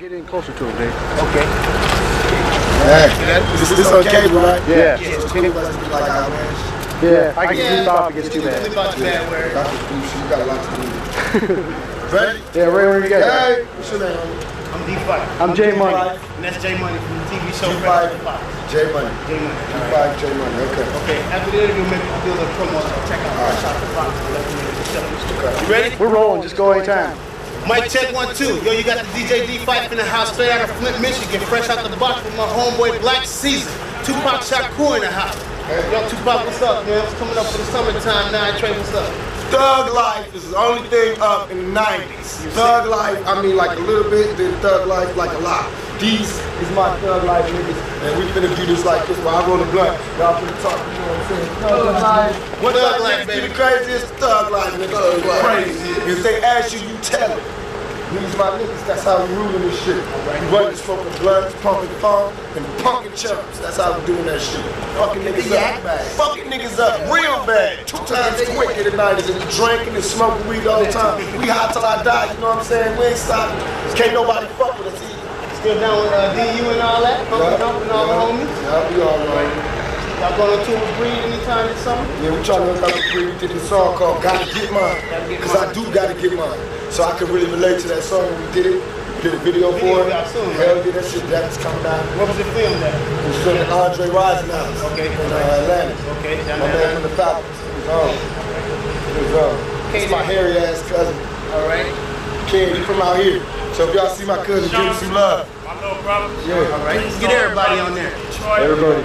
Get in closer to him, Dave. Okay. Hey, this on cable, right? Yeah. Yeah, it's cable. Like our man. Yeah, I can zoom off, it gets too bad. You got a lot to do. Ready? Yeah, right where you go. Hey, what's your name? I'm D5. I'm J Money. And that's J Money from the TV show. D5. J Money. J Money. D5 J Money. Okay. Okay. After the interview, maybe we'll do a little promo. Check out Fresh Out the Box. You ready? We're rolling, just go anytime. Mic check 1, 2. Yo, you got the DJ D5 in the house, straight out of Flint, Michigan. Fresh out the box with my homeboy Black Season. Tupac Shakur in the house. Yo, Tupac, what's up, man? What's coming up for the summertime now? Trey, what's up? Thug life is the only thing up in the 90s. Thug life, I mean like a little bit, then thug life like a lot. These is my thug life niggas, and we finna do this like this while I roll the blunt. Y'all finna talk, you know what I'm saying? Thug life. What thug life, baby? The craziest thug life, nigga. Crazy. If they ask you, you tell it. These my niggas, that's how we ruling this shit. We running, smoking blunts, pumping funk, and punking chumps. That's how we doing that shit. Fucking niggas up. Fucking niggas up real bad. 2 times quick in the 90s, and we drinking and smoking weed all the time. We hot till I die, you know what I'm saying? We ain't stopping. Can't nobody fuck with us either. Still down with DU and all that? Pumping up and all the homies? Yeah, we all right. Y'all going on tour with Breed anytime this summer? Yeah, we trying to look up the Breed. We did this song called Gotta Get Mine. Because I do gotta get mine. So I can really relate to that song when we did it. We did a video for it. Soon, Hell yeah, that shit, that's coming out. What was it filmed at? It was filmed at Andre Rising House. Okay. In Atlanta. Okay, down My man there. from the Falcons. It's my hairy ass cousin. All right. Ken, he from out here. So if y'all see my cousin, give him some love. My little brother. Yeah. All right. Get everybody on there. Everybody.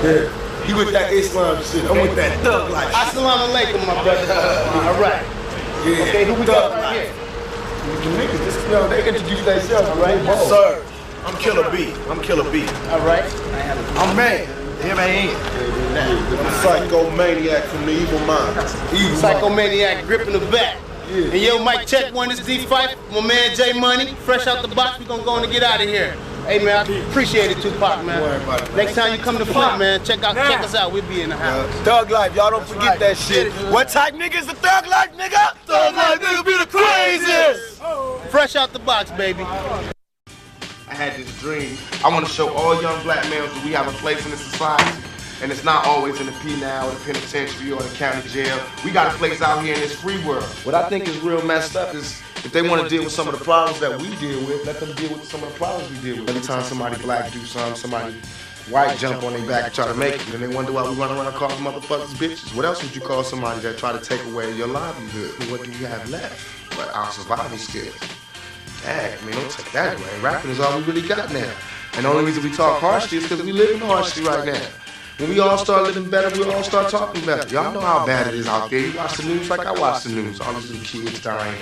Yeah. He with that Islam shit. I'm with that thug life. Assalamu alaikum, my brother. All right. Yeah. Okay, who we got right here? The niggas, just, you know, they introduce themselves. All right. Yes, Sir, I'm Killer B. I'm Killer B. All right. I'm man. M-A-N. Psychomaniac from the evil mind. Psychomaniac gripping the back. Yeah. And yo, Mike, check 1, this D5. My man J Money, fresh out the box. We gonna go on and get out of here. Hey man, I appreciate it, Tupac, man. Don't worry about it, man. Next time you come to Flint, man, check us out. We'll be in the house. Thug life, y'all don't forget that shit. What type nigga is the thug life, nigga? Thug life nigga be the craziest. Fresh out the box, baby. I had this dream. I want to show all young black males that we have a place in the society. And it's not always in the penal or the penitentiary or the county jail. We got a place out here in this free world. What I think is real messed up is if they want to deal with some of the problems that we deal with, let them deal with some of the problems we deal with. Every time somebody black do something, somebody white jump on their back and try to make it, and they wonder why we run around calling motherfuckers bitches. What else would you call somebody that try to take away your livelihood? What do you have left but our survival skills? Dang, I mean, don't take that away. Rapping is all we really got now. And the only reason we talk harshly is because we living harshly right now. When we all start living better, we all start talking better. Y'all know how bad it is out there. You watch the news like I watch the news. All these little kids dying.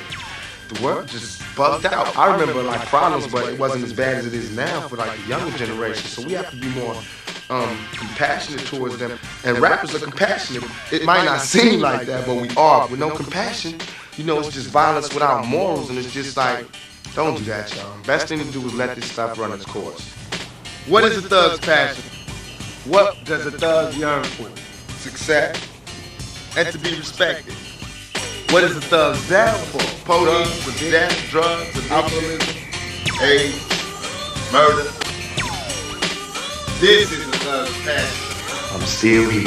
The world just bugged out. I remember like problems, but it wasn't as bad as it is now for like the younger generation. So we have to be more compassionate towards them. And rappers are compassionate. It might not seem like that, but we are. With no compassion, you know, it's just violence without morals, and it's just like, don't do that, y'all. Best thing to do is let this stuff run its course. What is a thug's passion? What does a thug yearn for? Success and to be respected. What is a thug's down for? Police, death, drugs, alcoholism, AIDS, murder. This is a thug's passion. I'm still here.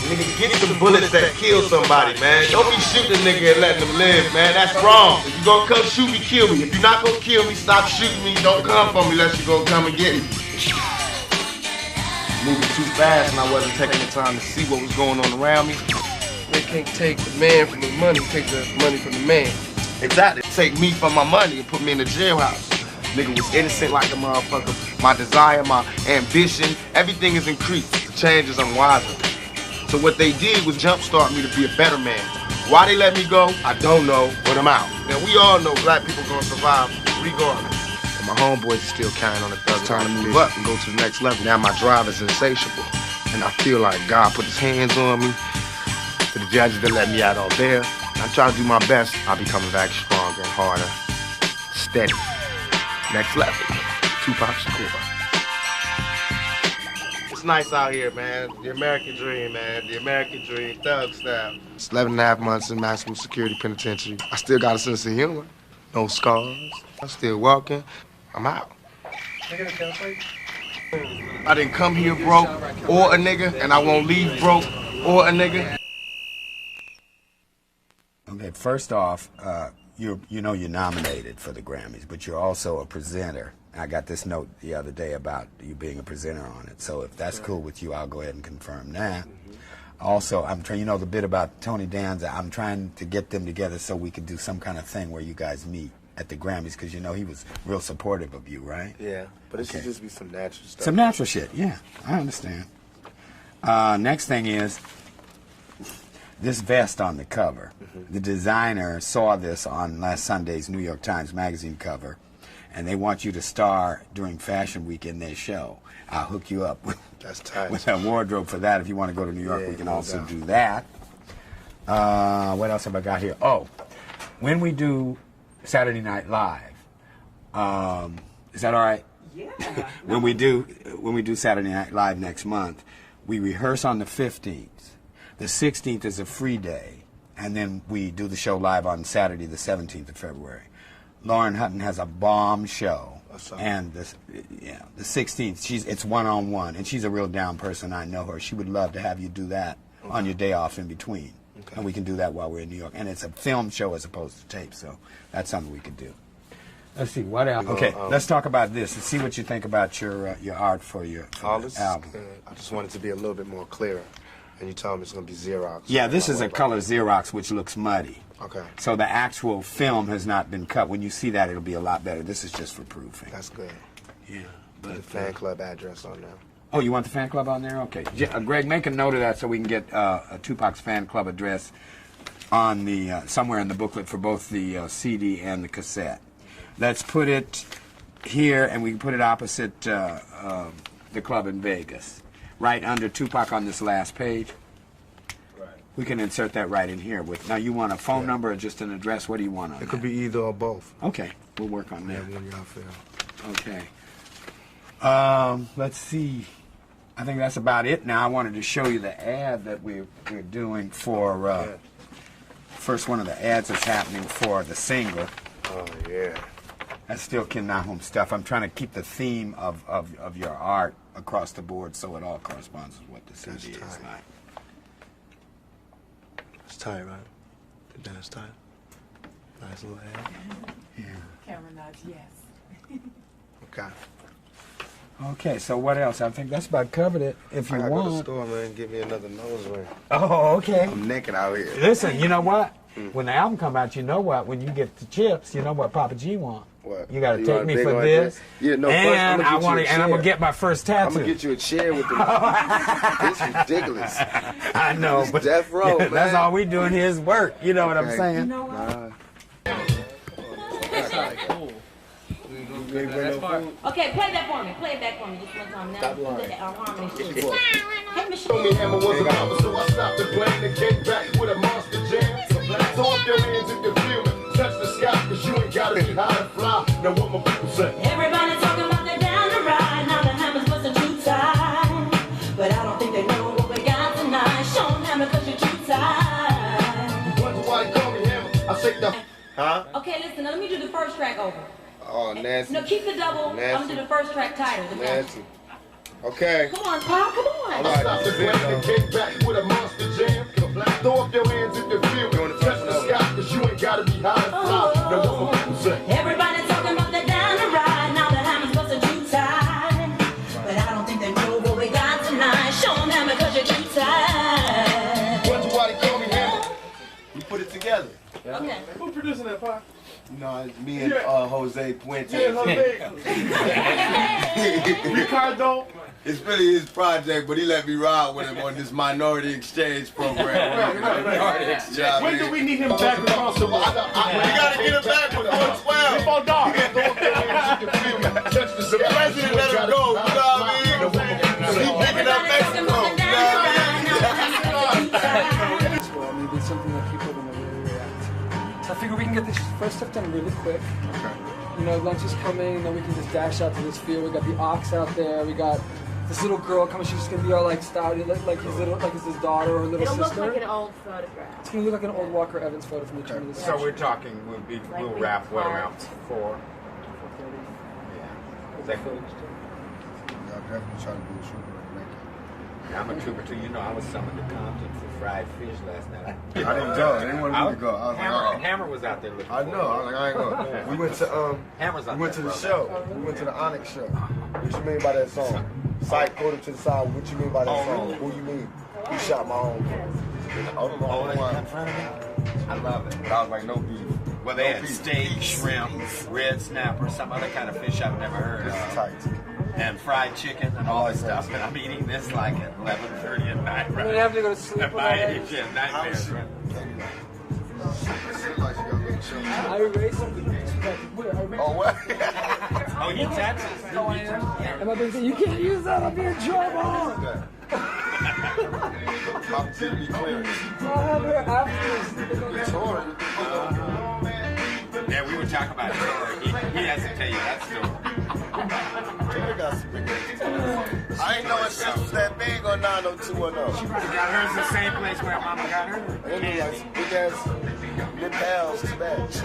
Nigga, get some bullets that kill somebody, man. Don't be shooting a nigga and letting them live, man. That's wrong. If you gonna come shoot me, kill me. If you're not gonna kill me, stop shooting me. Don't come for me unless you're gonna come and get me. Moving too fast and I wasn't taking the time to see what was going on around me. They can't take the man from the money, take the money from the man. Exactly. Take me from my money and put me in the jailhouse. Nigga was innocent like a motherfucker. My desire, my ambition, everything is increased. The change is unwise. So what they did was jumpstart me to be a better man. Why they let me go, I don't know, but I'm out. Now we all know black people gonna survive regardless. My homeboys are still carrying on the thug. Time to move up and go to the next level. Now my drive is insatiable. And I feel like God put his hands on me. To the judges that let me out on bail. I try to do my best. I become back stronger and harder. Steady. Next level. Tupac Shakur. It's nice out here, man. The American dream, man. The American dream, thug style. It's 11 and a half months in maximum security penitentiary. I still got a sense of humor. No scars. I'm still walking. I'm out. I didn't come here broke or a nigga, and I won't leave broke or a nigga. Okay, first off, you know you're nominated for the Grammys, but you're also a presenter. I got this note the other day about you being a presenter on it. So if that's cool with you, I'll go ahead and confirm that. Also, I'm trying, you know the bit about Tony Danza, I'm trying to get them together so we could do some kind of thing where you guys meet at the Grammys, because you know he was real supportive of you, right? Yeah, but it should just be some natural stuff. Some natural shit, yeah, I understand. Next thing is this vest on the cover. The designer saw this on last Sunday's New York Times Magazine cover, and they want you to star during Fashion Week in their show. I'll hook you up with, that's tight. With a wardrobe for that. If you want to go to New York, we can also do that. What else have I got here? Oh, when we do Saturday Night Live, is that all right? Yeah. when we do Saturday Night Live next month, we rehearse on the 15th. The 16th is a free day, and then we do the show live on Saturday, the 17th of February. Lauren Hutton has a bomb show. And the 16th, it's one-on-one, and she's a real down person. I know her. She would love to have you do that on your day off in between, and we can do that while we're in New York. And it's a film show as opposed to tape, so that's something we could do. Let's see what else. Okay, let's talk about this and see what you think about your art for your album. I just want it to be a little bit more clearer, and you told me it's going to be Xerox. Yeah, this is a color Xerox, which looks muddy. Okay. So the actual film has not been cut. When you see that, it'll be a lot better. This is just for proofing. That's good. Yeah. But the fan club address on there. Oh, you want the fan club on there? Okay. Greg, make a note of that so we can get Tupac's fan club address on the somewhere in the booklet for both the CD and the cassette. Let's put it here, and we can put it opposite the club in Vegas, right under Tupac on this last page. We can insert that right in here. Now, you want a phone number or just an address? What do you want on It could be either or both. Okay, we'll work on that. When y'all feel. Okay. Let's see. I think that's about it. Now, I wanted to show you the ad that we're doing for, first one of the ads that's happening for the single. Oh, yeah. That's still Ken Nahum stuff. I'm trying to keep the theme of your art across the board so it all corresponds with what the CD is like. It's tight, right? The dance tight. Nice little ad. Yeah. Camera nods, yes. Okay. Okay, so what else? I think that's about covered it. If you I gotta want. go to the store, man, and get me another nose ring. Oh, okay. I'm naked out here. Listen, you know what? When the album come out, you know what? When you get the chips, you know what Papa G want. What? You gotta take me for this. Yeah, no. And first, I'm gonna get my first tattoo. I'm gonna get you a chair with the. It's ridiculous. I know, it's but death row, man. That's all we doing here is work. You know what I'm saying? You know what? Okay, play that for me. Play it back for me just one time. Now do the harmony shit. Hey, Michelle. Told me Hammer was a rapper, so I stopped the blame and came back with a monster jam. Throw up your hands if you feel it. Touch the sky, cause you ain't gotta be high and fly. Now what my people say? Everybody talking about they're down to ride. Now the Hammer's busting too tight. But I don't think they know what we got tonight. Show them Hammer cause you're too tight. Wonder why you call me Hammer? I say the. Huh? Okay, listen, let me do the first track over. Oh, nasty. No, keep the double. I'm gonna do the first track title. Nasty. Okay. Come on, Pop, come on. I stopped the blame and came back with a monster jam. Throw up your hands if you feel it. Touch the sky, cause you ain't gotta be high and fly. Now what my people say? Everybody talking about they're down to ride. Now the Hammer's busting too tight. But I don't think they know what we got tonight. Show them Hammer cause you're too tight. Wonder why they call me Hammer? We put it together. Yeah. Okay. Who producing that, Pop? No, it's me and Jose Puente. Ricardo. It's really his project, but he let me ride with him on this minority exchange program. Right. When do we need him back with us? We gotta get him back with 412. Before dark. The president let him go, you know what I mean? He picking up Mexico, you know what I mean? Well, maybe it's something that people are going to really react. So I figure we can get this first stuff done really quick. Okay. You know, lunch is coming, then we can just dash out to this field. We got the ox out there. We got this little girl coming. She's just gonna be all like stouty, like it's his daughter or little It'll sister. look like an old photograph. It's gonna look like an old Walker Evans photo from the turn of the So century. we're talking. We'll wrap what around 4. that cool? Yeah, I'm definitely trying to be a trooper and make it. Yeah, I'm a trooper too. You know, I was summoned to Compton for fried fish last night. I didn't go. They didn't want me to go. I was like, Hammer was out there looking. I know. I was like, I ain't going. Yeah. We went to Hammer's out we went to there, the brother. show. We went to the Onyx show. What you mean by that song? Sight pulled him to the side. What you mean by that song? Who you mean? He shot my own. Oh, in front of me? I love it. But I was like, no beef. Well, they No had beef. steak, shrimp, red snapper, some other kind of fish I've never heard This is of, tight. and fried chicken and all this stuff. And I'm eating this like at 11:30 at night. And you have to go to sleep At with my that. age, yeah, nightmares. Right? I erased something. Oh, what? Oh, you Texas? Oh, I am. And my big thing, you can't use that, I'll be in trouble. I'm to be clear. I'll have her after this. Yeah, we were talking about Tori. He has to tell you that story. I ain't know if shit was that big or 90210. She probably got hers the same place where Mama got her. They look like some big ass lip pals to match.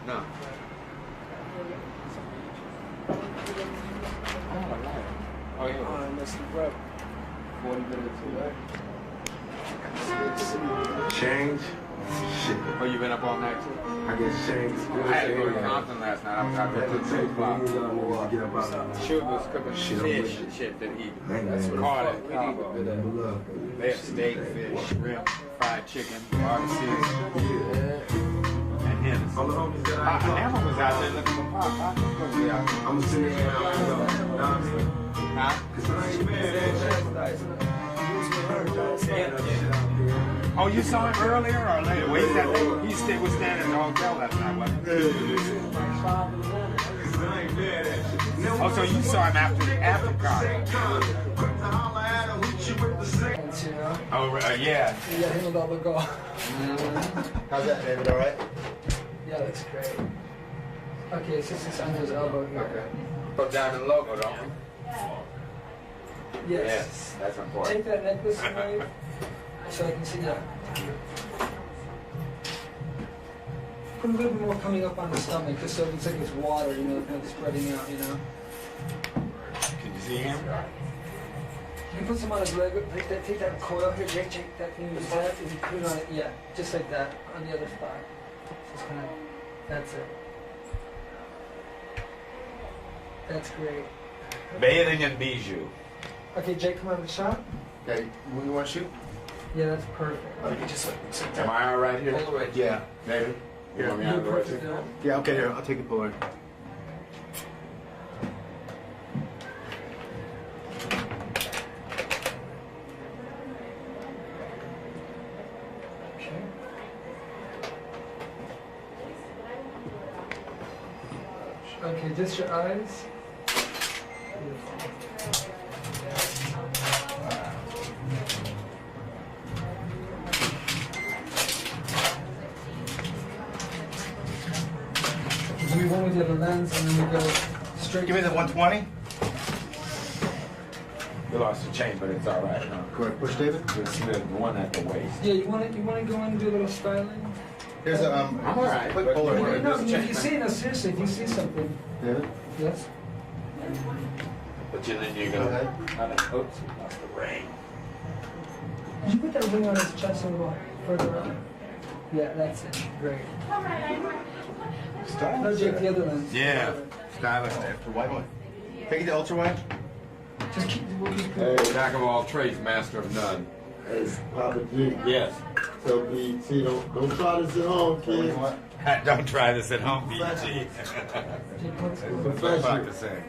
No. Oh, yeah. Oh, I missed the rep. 40 minutes away. Change. Shit. Oh, you been up all night too? I get changed. I had to go to Compton last night. I was out there till 2 o'clock. Suge was cooking fish and shit that he caught it. They had steak, fish, shrimp, fried chicken, barbecue, and him. Hammer was out there looking for Pop. Pop was supposed to be out there. I'm sitting around. Huh? Oh, you saw him earlier or later? Wait, he was staying at the hotel last night, wasn't he? Oh, so you saw him after the party? Oh, yeah. Yeah, him with all the goal. How's that, David? All right? Yeah, that's great. Okay, so it's under his elbow here. Okay. Put down the logo, don't we? Yes. That's important. Take that necklace away so I can see that. Put a little bit more coming up on the stomach just so it looks like it's water, you know, kind of spreading out, you know. Can you see him? You can put some on his leg. Take that coil here, Jake, that thing you just had, and put it on it, yeah, just like that, on the other thigh. Just kind of, that's it. That's great. Bathing in bijou. Okay, Jake, come on the shot. Okay, you want to shoot? Yeah, that's perfect. Am I all right here? All the way. Yeah, David. You want me out of the way too? Yeah, okay, here. I'll take the Polaroid. Okay, just your eyes. Do we one with the other lens and then we go straight? Give me the 120. You lost your chain, but it's all right. Huh? Go ahead, push, David. Just the one at the waist. Yeah, you want to go in and do a little styling? Here's a I'm all right. quick No, Polaroid. if you see, no, seriously, if you see something, David. yes. But then you're gonna. Oops, lost the ring. Did you put that ring on his chest a little further up? Yeah, that's it. Great. No, Jake, the other lens. Yeah, stylish. After white one. Take it to ultra wide. Just keep. Hey, jack of all trades, master of none. Hey, Papa G. Yes. Tell BT, don't try this at home, kids. Don't try this at home, BG. What's I about to say?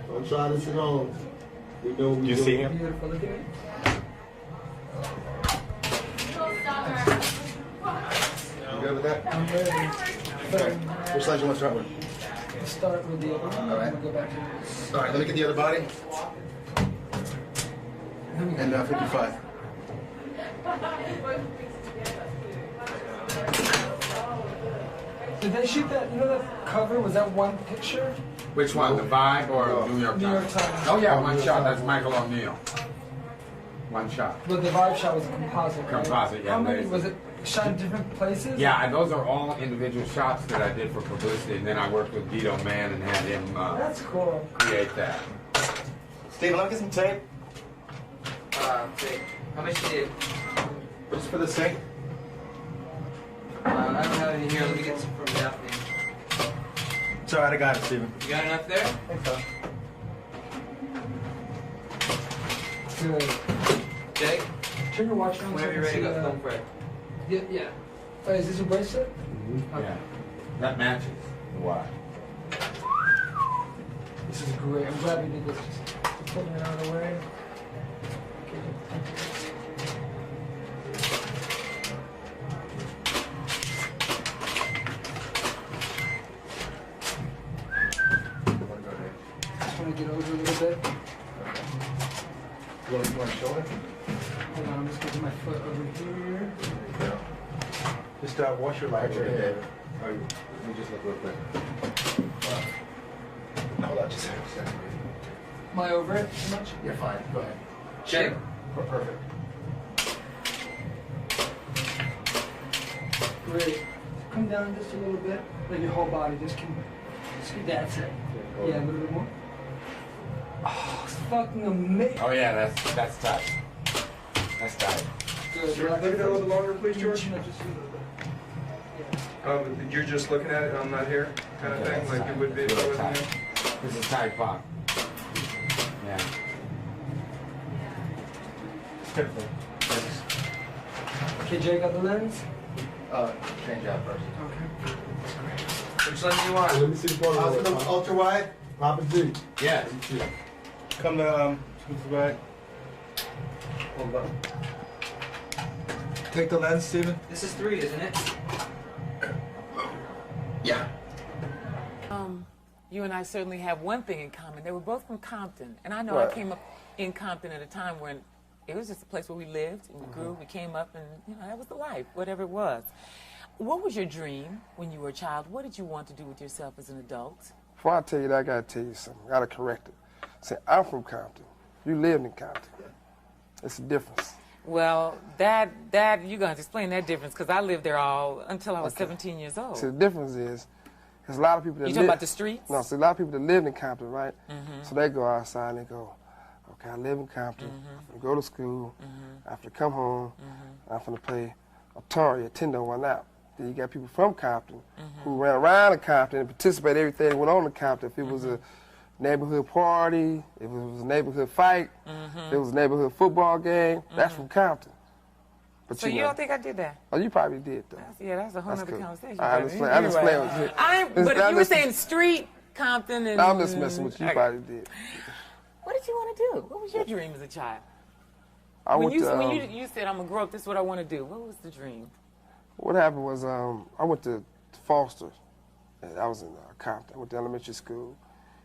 Don't try this at home. We know we You do. see him? Beautiful. Look at it. You good with that? I'm ready. Which side you want to start with? We'll start with the other one. All right. We'll go back to this. All right, let me get the other body. And 55. Did they shoot that? You know that cover? Was that one picture? Which one, the Vibe or New York Times? New York Times. Oh yeah, one shot. That's Michael O'Neill. One shot. But the Vibe shot was a composite, right? Composite, yeah. How many was it? Shot in different places? Yeah, and those are all individual shots that I did for publicity, and then I worked with Guido Mann and had him That's cool. create that. Steven, let me get some tape. Tape. How much you need? Just for the sake. I don't have any here. Let me get some from Daphne. It's alright, I got it, Steven. You got enough there? I think so. Good. Jake? Turn your watch on. Whenever you're ready, go film for it. Yeah, yeah. Oh, is this your bracelet? Mm-hmm. Okay. Yeah. That matches. Why? This is great. I'm glad we did this. Just putting it out of the way. Just want to get over a little bit. You want to show it? Hold on, I'm just getting my foot over here. Yeah. Just wash your light your head. Oh, let me just look real quick. Hold on, just a second. Am I over it too much? You're fine. Go ahead. Jake. Perfect. Great. Come down just a little bit. Like your whole body. Just that's it. Yeah, a little bit more. Oh, it's fucking amazing. Oh yeah, that's tight. That's tight. Good. Look at it a little longer, please, George. Just a little bit. Yeah. You're just looking at it, I'm not here, kind of thing, like you would be if I wasn't here. This is tight pop. Yeah. Okay, Jay, got the lens? Change out first. Okay. Which lens do you want? Let me see the photo. Ultra wide. Papa G. Yes. Come to the back. Hold on. Take the lens, Steven. This is 3, isn't it? Yeah. You and I certainly have one thing in common. They were both from Compton. And I know Right. I came up in Compton at a time when it was just a place where we lived and we grew, we came up, and you know, that was the life, whatever it was. What was your dream when you were a child? What did you want to do with yourself as an adult? Before I tell you that, I gotta tell you something. I gotta correct it. Say, I'm from Compton. You lived in Compton. It's a difference. Well, that you're going to have to explain that difference, because I lived there all until I was 17 years old. So the difference is, there's a lot of people that You talking about the streets? No, so a lot of people that lived in Compton, right? Mm-hmm. So they go outside and they go, okay, I live in Compton. Mm-hmm. I go to school. Mm-hmm. I have to come home. Mm-hmm. I'm finna play Atari at Tendo one out. Then you got people from Compton Mm-hmm. who ran around in Compton and participated in everything that went on in Compton. If it was a neighborhood party, if it was a neighborhood fight, if it was a neighborhood football game, that's from Compton. But So you don't think I did that? Oh, you probably did, though. Yeah, that's a whole That's other cool. conversation. I baby. understand. I You're understand. right. But if you were saying street, Compton, and... I'm just messing with you. You probably did. What did you want to do? What was your dream as a child? I When went to, you said, I'm going to grow up, this is what I want to do. What was the dream? what happened was I went to Foster. And I was in Compton. I went to elementary school.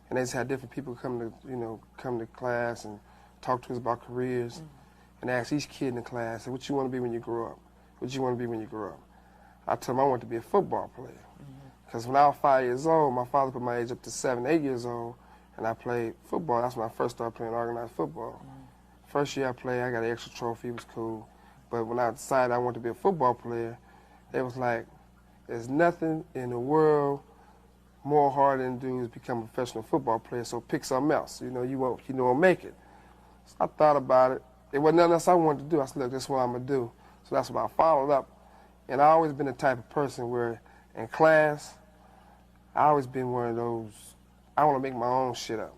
And they just had different people come to class and talk to us about careers. And ask each kid in the class, what you want to be when you grow up? What you want to be when you grow up? I told them I wanted to be a football player. Because when I was 5 years old, my father put my age up to 7, 8 years old, and I played football. That's when I first started playing organized football. First year I played, I got an extra trophy, it was cool. But when I decided I wanted to be a football player, it was like, there's nothing in the world more hard than do is become a professional football player, so pick something else. You won't make it. So I thought about it. It wasn't nothing else I wanted to do. I said, look, this is what I'm going to do. So that's what I followed up. And I've always been the type of person where in class, I've always been one of those, I want to make my own shit up.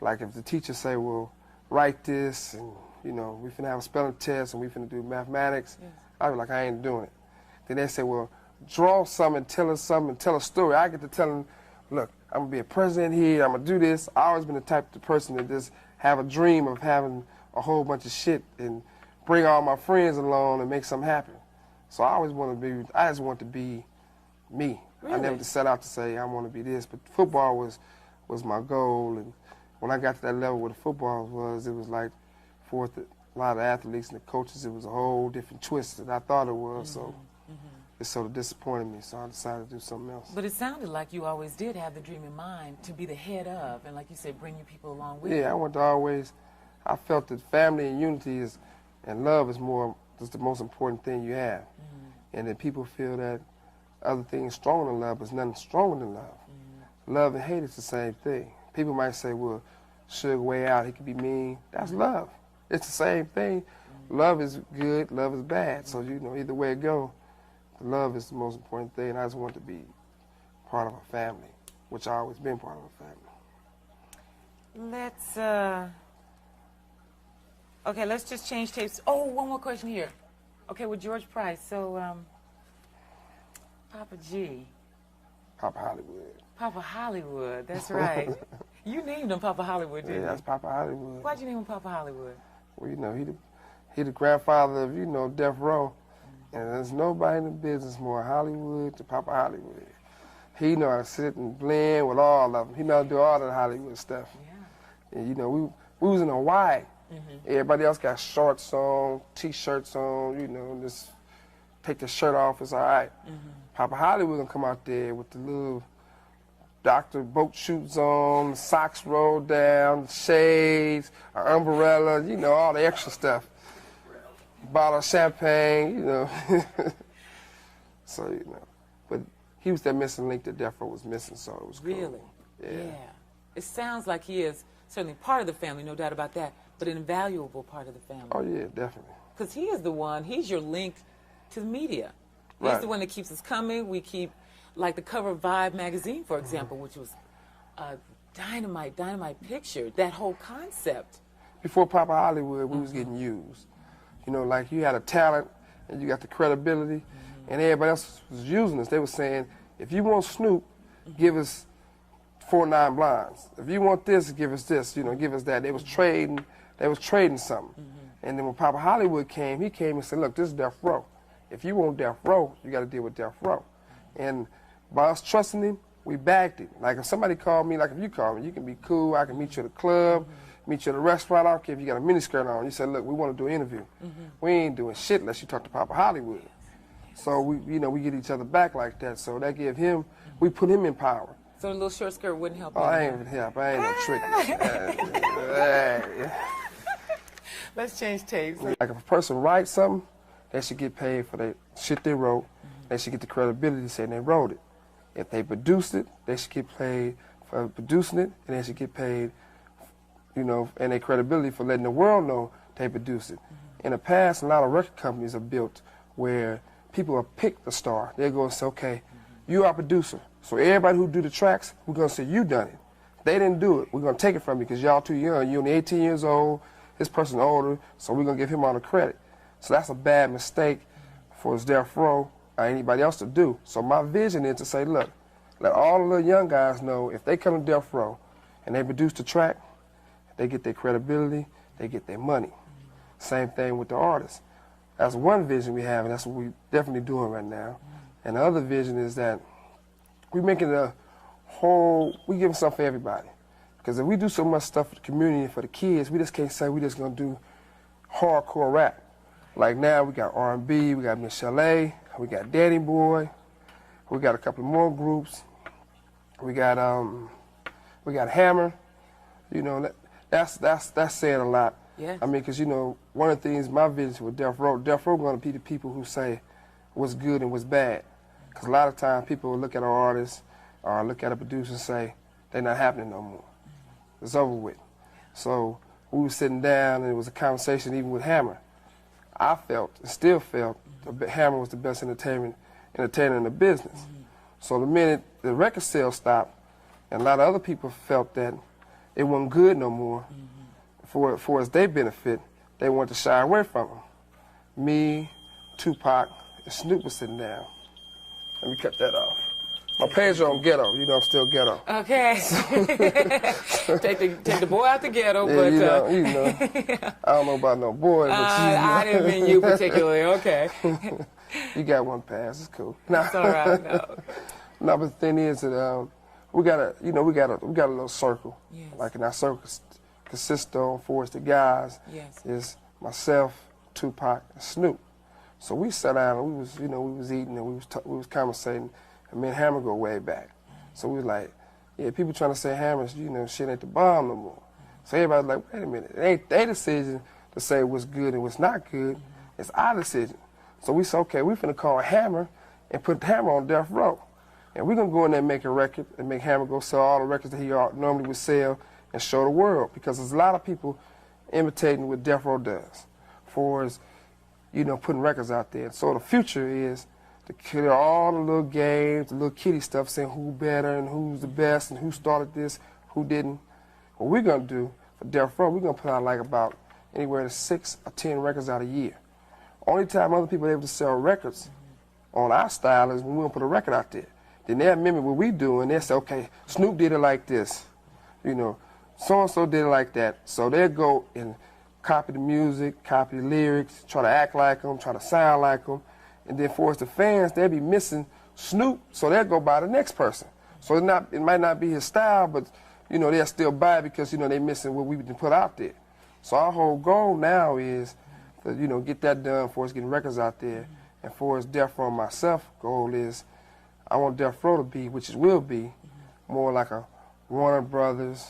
Like if the teacher say, well, write this, and we finna have a spelling test, and we finna do mathematics, I'd be like, I ain't doing it. Then they say, well, draw something, tell us something, and tell a story. I get to tell them, look, I'm going to be a president here, I'm going to do this. I've always been the type of person that just have a dream of having a whole bunch of shit and bring all my friends along and make something happen. So I just want to be me. Really? I never set out to say I want to be this, but football was my goal. And when I got to that level where the football was, it was like for a lot of athletes and the coaches, it was a whole different twist than I thought it was. So it sort of disappointed me, so I decided to do something else. But it sounded like you always did have the dream in mind to be the head of, and like you said, bring your people along with you. Yeah, I want to always, I felt that family and unity is, and love is the most important thing you have. And that people feel that other things stronger than love, but nothing stronger than love. Love and hate is the same thing. People might say, well, Suge way out, he could be mean. That's love. It's the same thing. Love is good, love is bad. So, you know, either way it go, love is the most important thing. And I just want to be part of a family, which I've always been part of a family. Let's just change tapes. Oh, one more question here. Okay, with George Price, so, Papa G. Papa Hollywood. Papa Hollywood, that's right. You named him Papa Hollywood, didn't you? Yeah, that's Papa Hollywood. Why'd you name him Papa Hollywood? Well, you know, he the grandfather of, you know, Death Row. And there's nobody in the business more Hollywood than Papa Hollywood. He know how to sit and blend with all of them. He know how to do all that Hollywood stuff. Yeah. And, you know, we was in Hawaii. Everybody else got shorts on, T-shirts on, you know, just take the shirt off, it's all right. Papa Hollywood gonna come out there with the little Dr. boat shoes on, the socks rolled down, the shades, an umbrella, you know, all the extra stuff. Bottle of champagne, you know. So, you know, but he was that missing link that Death Row was missing, so it was cool. Really? Yeah. It sounds like he is certainly part of the family, no doubt about that, but an invaluable part of the family. Oh, yeah, definitely. Because he is the one, he's your link to the media. He's Right. the one that keeps us coming. We keep, like the cover of Vibe magazine, for example, which was a dynamite picture, that whole concept. Before Papa Hollywood, we was getting used. You know, like you had a talent and you got the credibility, and everybody else was using us. They were saying, if you want Snoop, give us 4 9 Blinds. If you want this, give us this, you know, give us that. They was trading something. And then when Papa Hollywood came, he came and said, look, this is Death Row. If you want Death Row, you got to deal with Death Row. And by us trusting him, we backed it. Like if somebody called me, like if you call me, you can be cool, I can meet you at a club, meet you at a restaurant, I don't care if you got a miniskirt on. You said, look, we want to do an interview. We ain't doing shit unless you talk to Papa Hollywood. So we, you know, we get each other back like that. So that give him, we put him in power. So a little short skirt wouldn't help. Oh, I ain't even help. I ain't no trick. Let's change tapes. Like if a person writes something, they should get paid for the shit they wrote. They should get the credibility saying they wrote it. If they produced it, they should get paid for producing it, and they should get paid, you know, and their credibility for letting the world know they produced it. In the past, a lot of record companies are built where people will pick the star. They're going to say, okay, you are a producer. So everybody who do the tracks, we're going to say you done it. They didn't do it. We're going to take it from you because y'all too young. You're only 18 years old. This person older, so we're going to give him all the credit. So that's a bad mistake for his Death Row or anybody else to do. So my vision is to say, look, let all the little young guys know if they come to Death Row and they produce the track, they get their credibility, they get their money. Same thing with the artists. That's one vision we have, and that's what we're definitely doing right now. And the other vision is that we're making a whole, we giving something for everybody. Because if we do so much stuff for the community and for the kids, we just can't say we just going to do hardcore rap. Like now we got R&B, we got Michel'le, we got Daddy Boy, we got a couple more groups. We got Hammer. You know, that's saying a lot. Yes. I mean, because, you know, one of the things, my vision with Death Row going to be the people who say what's good and what's bad. Because a lot of times people will look at an artist or look at a producer and say, they're not happening no more. It's over with. So we were sitting down and it was a conversation even with Hammer. I felt, and still felt, Hammer was the best entertainer in the business. So the minute the record sales stopped, and a lot of other people felt that it wasn't good no more, for as their benefit, they wanted to shy away from him. Me, Tupac, and Snoop was sitting down. Let me cut that off. My page on ghetto, you know I'm still ghetto. Okay. take the boy out the ghetto, yeah, but you know, I don't know about no boy, but I didn't mean you particularly. Okay. You got one pass, it's cool. That's all right. No. No, but the thing is that we got a little circle. Yes. Like in our circle consists of, for us the guys, yes, is myself, Tupac, and Snoop. So we sat down and we was eating and we was conversating, and me and Hammer go way back. So we was like, yeah, people trying to say Hammer's, shit ain't the bomb no more. So everybody's like, wait a minute, it ain't their decision to say what's good and what's not good. It's our decision. So we said, okay, we finna call Hammer and put Hammer on death row. And we're gonna go in there and make a record and make Hammer go sell all the records that he normally would sell and show the world, because there's a lot of people imitating what Death Row does for as, putting records out there. So the future is to kill all the little games, the little kiddie stuff, saying who better and who's the best and who started this, who didn't. What we're gonna do for Death Row, we're gonna put out like about anywhere to 6 or 10 records out a year. Only time other people are able to sell records on our style is when we gonna put a record out there. Then they'll remember what we do and they'll say, okay, Snoop did it like this, so-and-so did it like that. So they'll go and copy the music, copy the lyrics, try to act like them, try to sound like them. And then for us, the fans, they'll be missing Snoop, so they'll go buy the next person. So it might not be his style, but, they'll still buy it because, they missing what we put out there. So our whole goal now is to, get that done for us getting records out there. And for us, Death Row myself, goal is I want Death Row to be, which it will be, more like a Warner Brothers,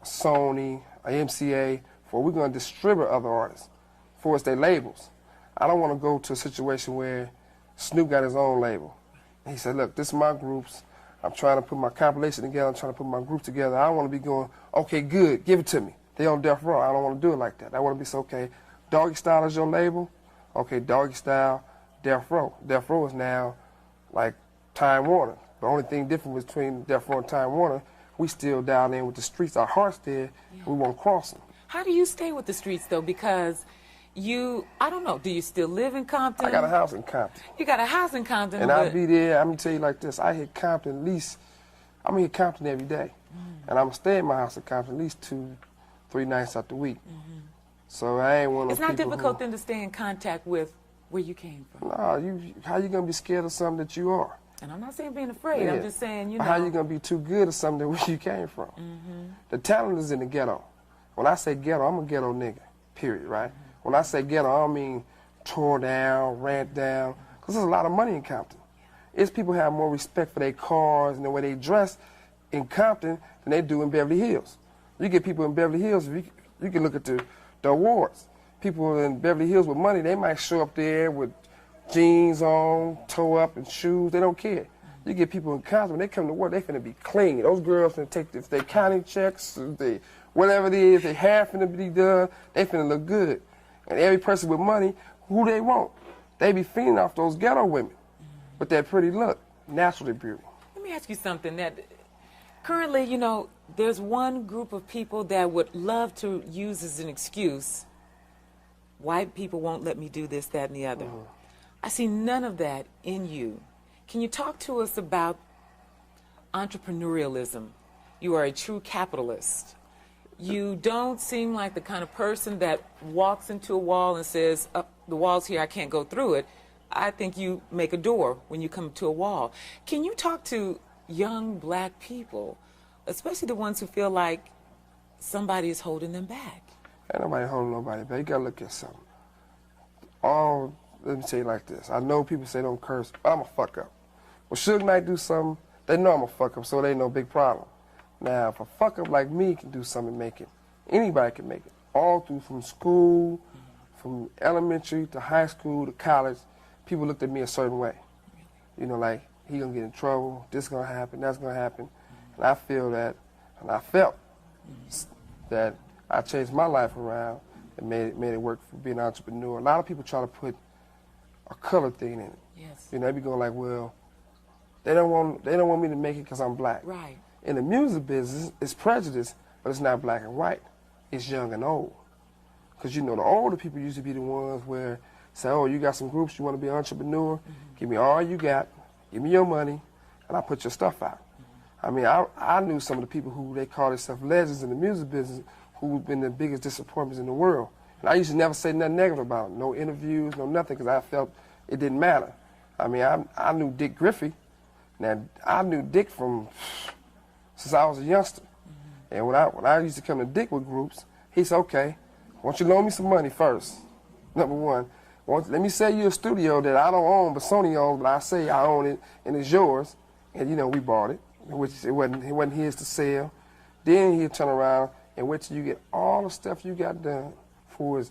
Sony, a MCA, for we're going to distribute other artists for us, their labels. I don't want to go to a situation where Snoop got his own label. He said, look, this is my groups. I'm trying to put my compilation together. I'm trying to put my group together. I don't want to be going, okay, good, give it to me. They on Death Row. I don't want to do it like that. I want to be so, okay, Doggy Style is your label. Okay, Doggy Style, Death Row. Death Row is now like Time Warner. The only thing different between Death Row and Time Warner, we still down there with the streets. Our heart's there. Yeah. We won't cross them. How do you stay with the streets, though? Because I don't know, do you still live in Compton? I got a house in Compton. You got a house in Compton? And I'll be there, I'm going to tell you like this, I hit Compton at least, I'm going to hit Compton every day. And I'm going to stay in my house in Compton at least 2-3 nights out the week. So I ain't one of those people. It's not difficult then to stay in contact with where you came from. No, how you going to be scared of something that you are? And I'm not saying being afraid, I'm just saying, How you going to be too good at something where you came from? The talent is in the ghetto. When I say ghetto, I'm a ghetto nigga, period, right? When I say ghetto, I don't mean tore down, ran down, because there's a lot of money in Compton. It's people have more respect for their cars and the way they dress in Compton than they do in Beverly Hills. You get people in Beverly Hills, you can look at the awards. People in Beverly Hills with money, they might show up there with jeans on, toe up, and shoes. They don't care. You get people in Compton, when they come to work, they finna be clean. Those girls finna take, if they counting checks, if they, whatever it is, they hair finna be done, they finna look good. And every person with money, who they want, they be feeding off those ghetto women with that pretty look, naturally beautiful. Let me ask you something. That currently, there's one group of people that would love to use as an excuse, white people won't let me do this, that, and the other. I see none of that in you. Can you talk to us about entrepreneurialism? You are a true capitalist. You don't seem like the kind of person that walks into a wall and says, the wall's here, I can't go through it. I think you make a door when you come to a wall. Can you talk to young black people, especially the ones who feel like somebody is holding them back? Ain't nobody holding nobody back. You gotta look at something. Let me tell you like this. I know people say don't curse, but I'm a fuck up. When Suge Knight do something, they know I'm a fuck up, so it ain't no big problem. Now, if a fuck up like me can do something and make it, anybody can make it. All through from school, from elementary to high school to college, people looked at me a certain way. Like, he gonna get in trouble, this gonna happen, that's gonna happen. And I feel that, and I felt that I changed my life around and made it work for being an entrepreneur. A lot of people try to put a color thing in it. Yes. They be going like, well, they don't want me to make it because I'm black. Right. In the music business, it's prejudice, but it's not black and white. It's young and old. Because, the older people used to be the ones where say, oh, you got some groups, you want to be an entrepreneur? Give me all you got, give me your money, and I'll put your stuff out. I mean, I knew some of the people who they call themselves legends in the music business who've been the biggest disappointments in the world. And I used to never say nothing negative about them. No interviews, no nothing, because I felt it didn't matter. I mean, I knew Dick Griffey. Now, I knew Dick since I was a youngster. And when I used to come to Dick with groups, he said, okay, why don't you loan me some money first, number one. let me sell you a studio that I don't own, but Sony owns, but I say I own it, and it's yours. And, you know, we bought it, which it wasn't his to sell. Then he'll turn around and wait till you get all the stuff you got done for his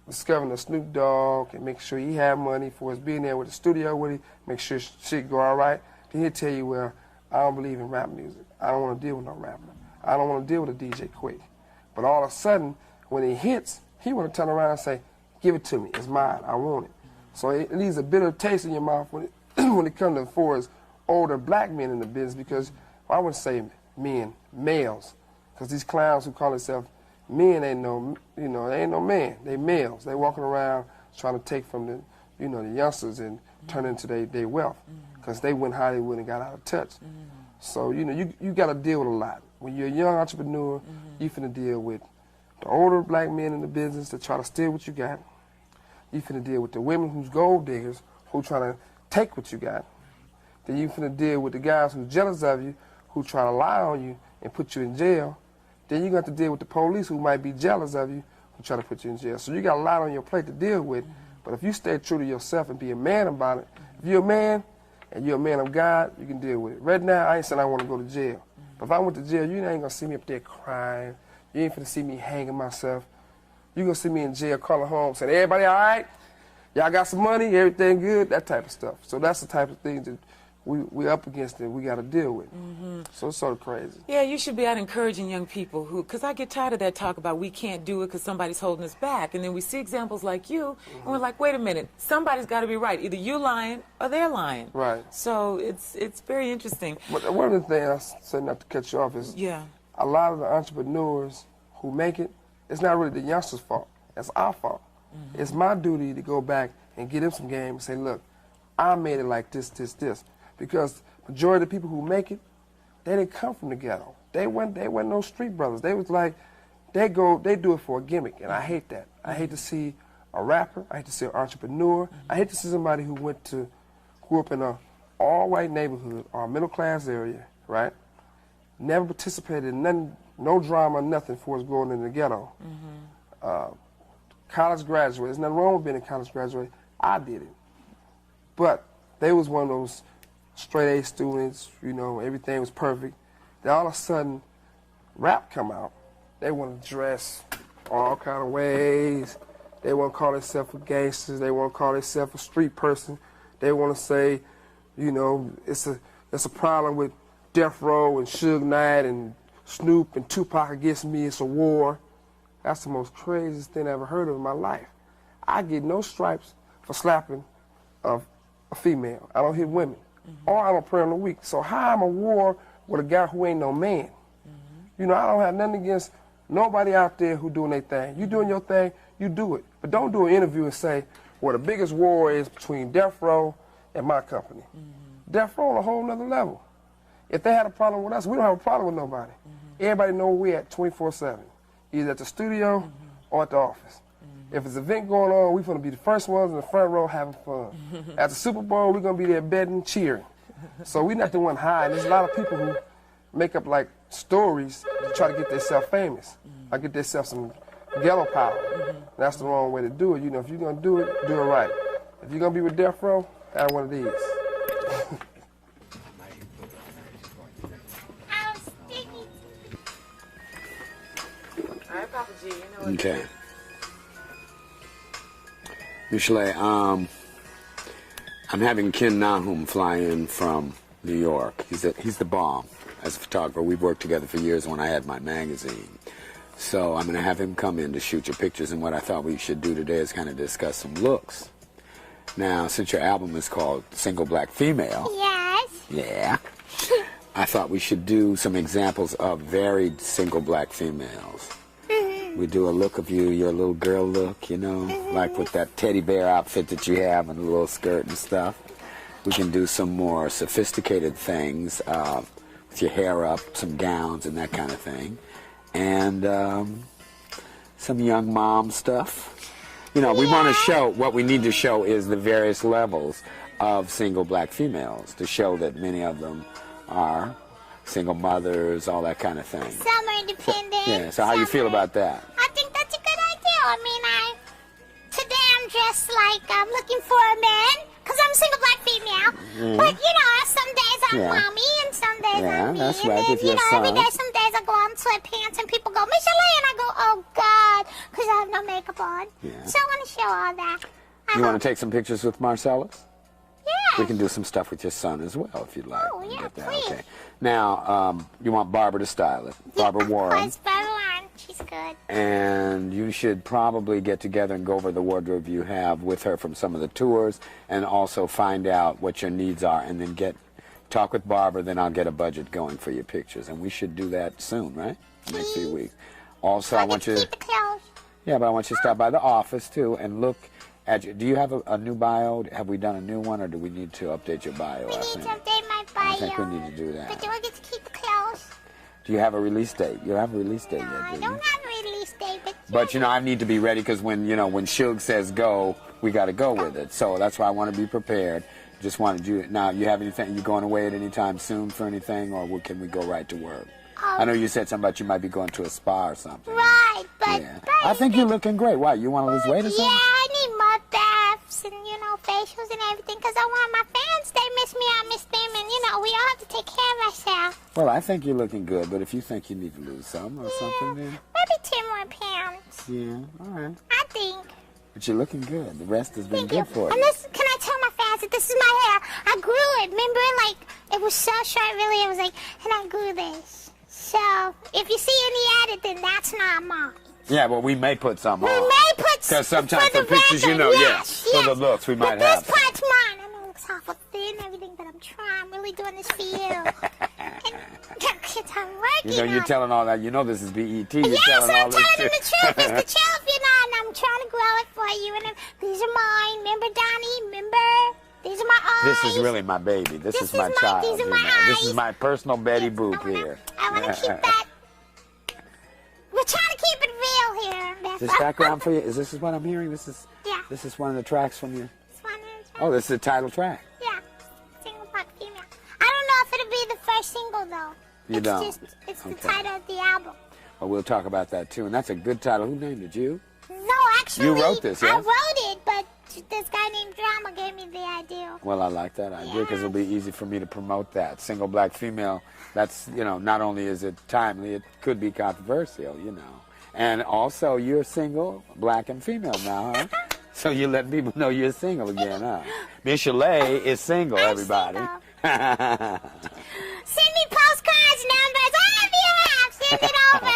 discovering the Snoop Dogg and make sure he have money for his being there with the studio with him, make sure shit go all right. Then he'll tell you, well, I don't believe in rap music. I don't want to deal with no rapper. I don't want to deal with a DJ quick. But all of a sudden, when it hits, he want to turn around and say, give it to me. It's mine. I want it. So it leaves a bitter taste in your mouth when it, when it comes to for as older black men in the business, because I wouldn't say men, males, because these clowns who call themselves men ain't no, you know, they ain't no man. They males. They walking around trying to take from the, you know, the youngsters and turn into their wealth, because they went Hollywood and got out of touch. So, you know, you got to deal with a lot. When you're a young entrepreneur, you finna deal with the older black men in the business that try to steal what you got. You finna deal with the women who's gold diggers who try to take what you got. Then you finna deal with the guys who's jealous of you, who try to lie on you and put you in jail. Then you got to deal with the police who might be jealous of you, who try to put you in jail. So you got a lot on your plate to deal with. But if you stay true to yourself and be a man about it, if you're a man and you're a man of God, you can deal with it. Right now, I ain't saying I want to go to jail. But if I went to jail, you ain't going to see me up there crying. You ain't finna see me hanging myself. You going to see me in jail calling home saying, everybody all right? Y'all got some money? Everything good? That type of stuff. So that's the type of things that we up against that we got to deal with. So it's sort of crazy. Yeah, you should be out encouraging young people who, because I get tired of that talk about we can't do it because somebody's holding us back. And then we see examples like you, and we're like, wait a minute, somebody's got to be right. Either you're lying or they're lying. Right. So it's very interesting. But one of the things I said, not to cut you off, is a lot of the entrepreneurs who make it, it's not really the youngsters' fault. It's our fault. It's my duty to go back and get them some game and say, look, I made it like this, this, this. Because majority of the people who make it, they didn't come from the ghetto. They weren't no street brothers. They was like, they do it for a gimmick, and I hate that. I hate to see a rapper, I hate to see an entrepreneur, I hate to see somebody who grew up in a all-white neighborhood or a middle-class area, right? Never participated in nothing, no drama, nothing for us growing in the ghetto. College graduate, there's nothing wrong with being a college graduate. I did it. But they was one of those straight A students, you know, everything was perfect. Then all of a sudden, rap come out. They want to dress all kind of ways. They want to call themselves a gangster. They want to call themselves a street person. They want to say, you know, it's a problem with Death Row and Suge Knight and Snoop and Tupac against me. It's a war. That's the most craziest thing I ever heard of in my life. I get no stripes for slapping a female. I don't hit women. Or I don't pray on the weak. So how I'm a war with a guy who ain't no man? You know, I don't have nothing against nobody out there who doing their thing. You doing your thing, you do it. But don't do an interview and say, well, the biggest war is between Death Row and my company. Death Row on a whole nother level. If they had a problem with us, we don't have a problem with nobody. Everybody know where we're at 24/7, either at the studio or at the office. If there's an event going on, we're going to be the first ones in the front row having fun. At the Super Bowl, we're going to be there betting, cheering. So we're not the one hiding. There's a lot of people who make up like stories to try to get themselves famous, or get themselves some ghetto power. That's the wrong way to do it. You know, if you're going to do it right. If you're going to be with Death Row, add one of these. All right, Papa G, you know what Okay. Michel'le, I'm having Ken Nahum fly in from New York. He's the bomb as a photographer. We've worked together for years when I had my magazine. So I'm going to have him come in to shoot your pictures, and what I thought we should do today is kind of discuss some looks. Now, since your album is called Single Black Female. Yes. Yeah. I thought we should do some examples of varied single black females. We do a look of you, your little girl look, you know, like with that teddy bear outfit that you have and the little skirt and stuff. We can do some more sophisticated things with your hair up, some gowns and that kind of thing. And some young mom stuff. You know, we want to show, what we need to show is the various levels of single black females, to show that many of them are single mothers, all that kind of thing. Some are independent. So how you feel about that? I think that's a good idea. I mean, today I'm I'm just like I'm looking for a man because I'm a single black female. But you know, some days I'm mommy and some days I'm me. That's and right, then with you your know, son. every day, some days I go out in sweatpants and people go Michel'le, and I go, oh God, because I have no makeup on. So I want to show all that. You want to take some pictures with Marcellus? Yeah. We can do some stuff with your son as well, if you'd like. Oh, yeah, Get that, please. okay. Now, you want Barbara to style it. Barbara Warren. Of course, Barbara Warren, she's good. And you should probably get together and go over the wardrobe you have with her from some of the tours, and also find out what your needs are, and then talk with Barbara, then I'll get a budget going for your pictures. And we should do that soon, right? Next few weeks. Also, I want you to... Yeah, but I want you to stop by the office, too, and look at your... Do you have a new bio? Have we done a new one, or do we need to update your bio? We need to update my bio. I think we need to do that. But do I get to keep the clothes? Do you have a release date? You don't have a release date yet, do I you? don't have a release date, but... But, you know, I need to be ready, because when Suge says go, we got to go with it. So that's why I want to be prepared. Just wanted you... Now, you have anything... You going away at any time soon for anything, or can we go right to work? I know you said something about you might be going to a spa or something. Right, but... Yeah. I think you're looking great. Why? You want to lose weight or something? Yeah, I need mud baths and, you know, facials and everything, because I want my fans, they miss me, I miss them, and, you know, we all have to take care of ourselves. Well, I think you're looking good, but if you think you need to lose some or something, then... Maybe 10 more pounds. Yeah, all right. I think. But you're looking good. The rest has been good for you. And this, can I tell my fans that this is my hair? I grew it. Remember, like, it was so short, really. It was like, and I grew this. So, if you see any edit, then that's not mine. Yeah, well, we may put some on. We may put some. Because sometimes for pictures, you know, yes, for the looks, we might have. This part's mine. I know it looks awful thin and everything, but I'm trying. I'm really doing this for you. and, I'm working You know, you're telling all that. You know this is BET. You're telling yes, all I'm this telling them the truth. It's the truth, you know, and I'm trying to grow it for you. And these are mine. Remember, Donnie? Remember? These are my eyes. This is really my baby. This is my child. These are my eyes. This eyes. is my personal Betty Boop here. I want to keep that. We're trying to keep it real here. Is this background for you? Is this what I'm hearing? This is one of the tracks from you? It's one of the tracks. Oh, this is the title track. Yeah. Single black female. I don't know if it'll be the first single, though. You don't? It's the title of the album. Well, we'll talk about that, too. And that's a good title. Who named it? You? No, actually. You wrote this, yes? I wrote it, but this guy named Drama gave me the idea. Well, I like that idea because it'll be easy for me to promote that. Single black female, that's, you know, not only is it timely, it could be controversial, you know. And also, you're single, black and female now, huh? So you're letting people know you're single again, huh? Michel'le is single, everybody. Send me postcards, numbers, whatever you have, send it over.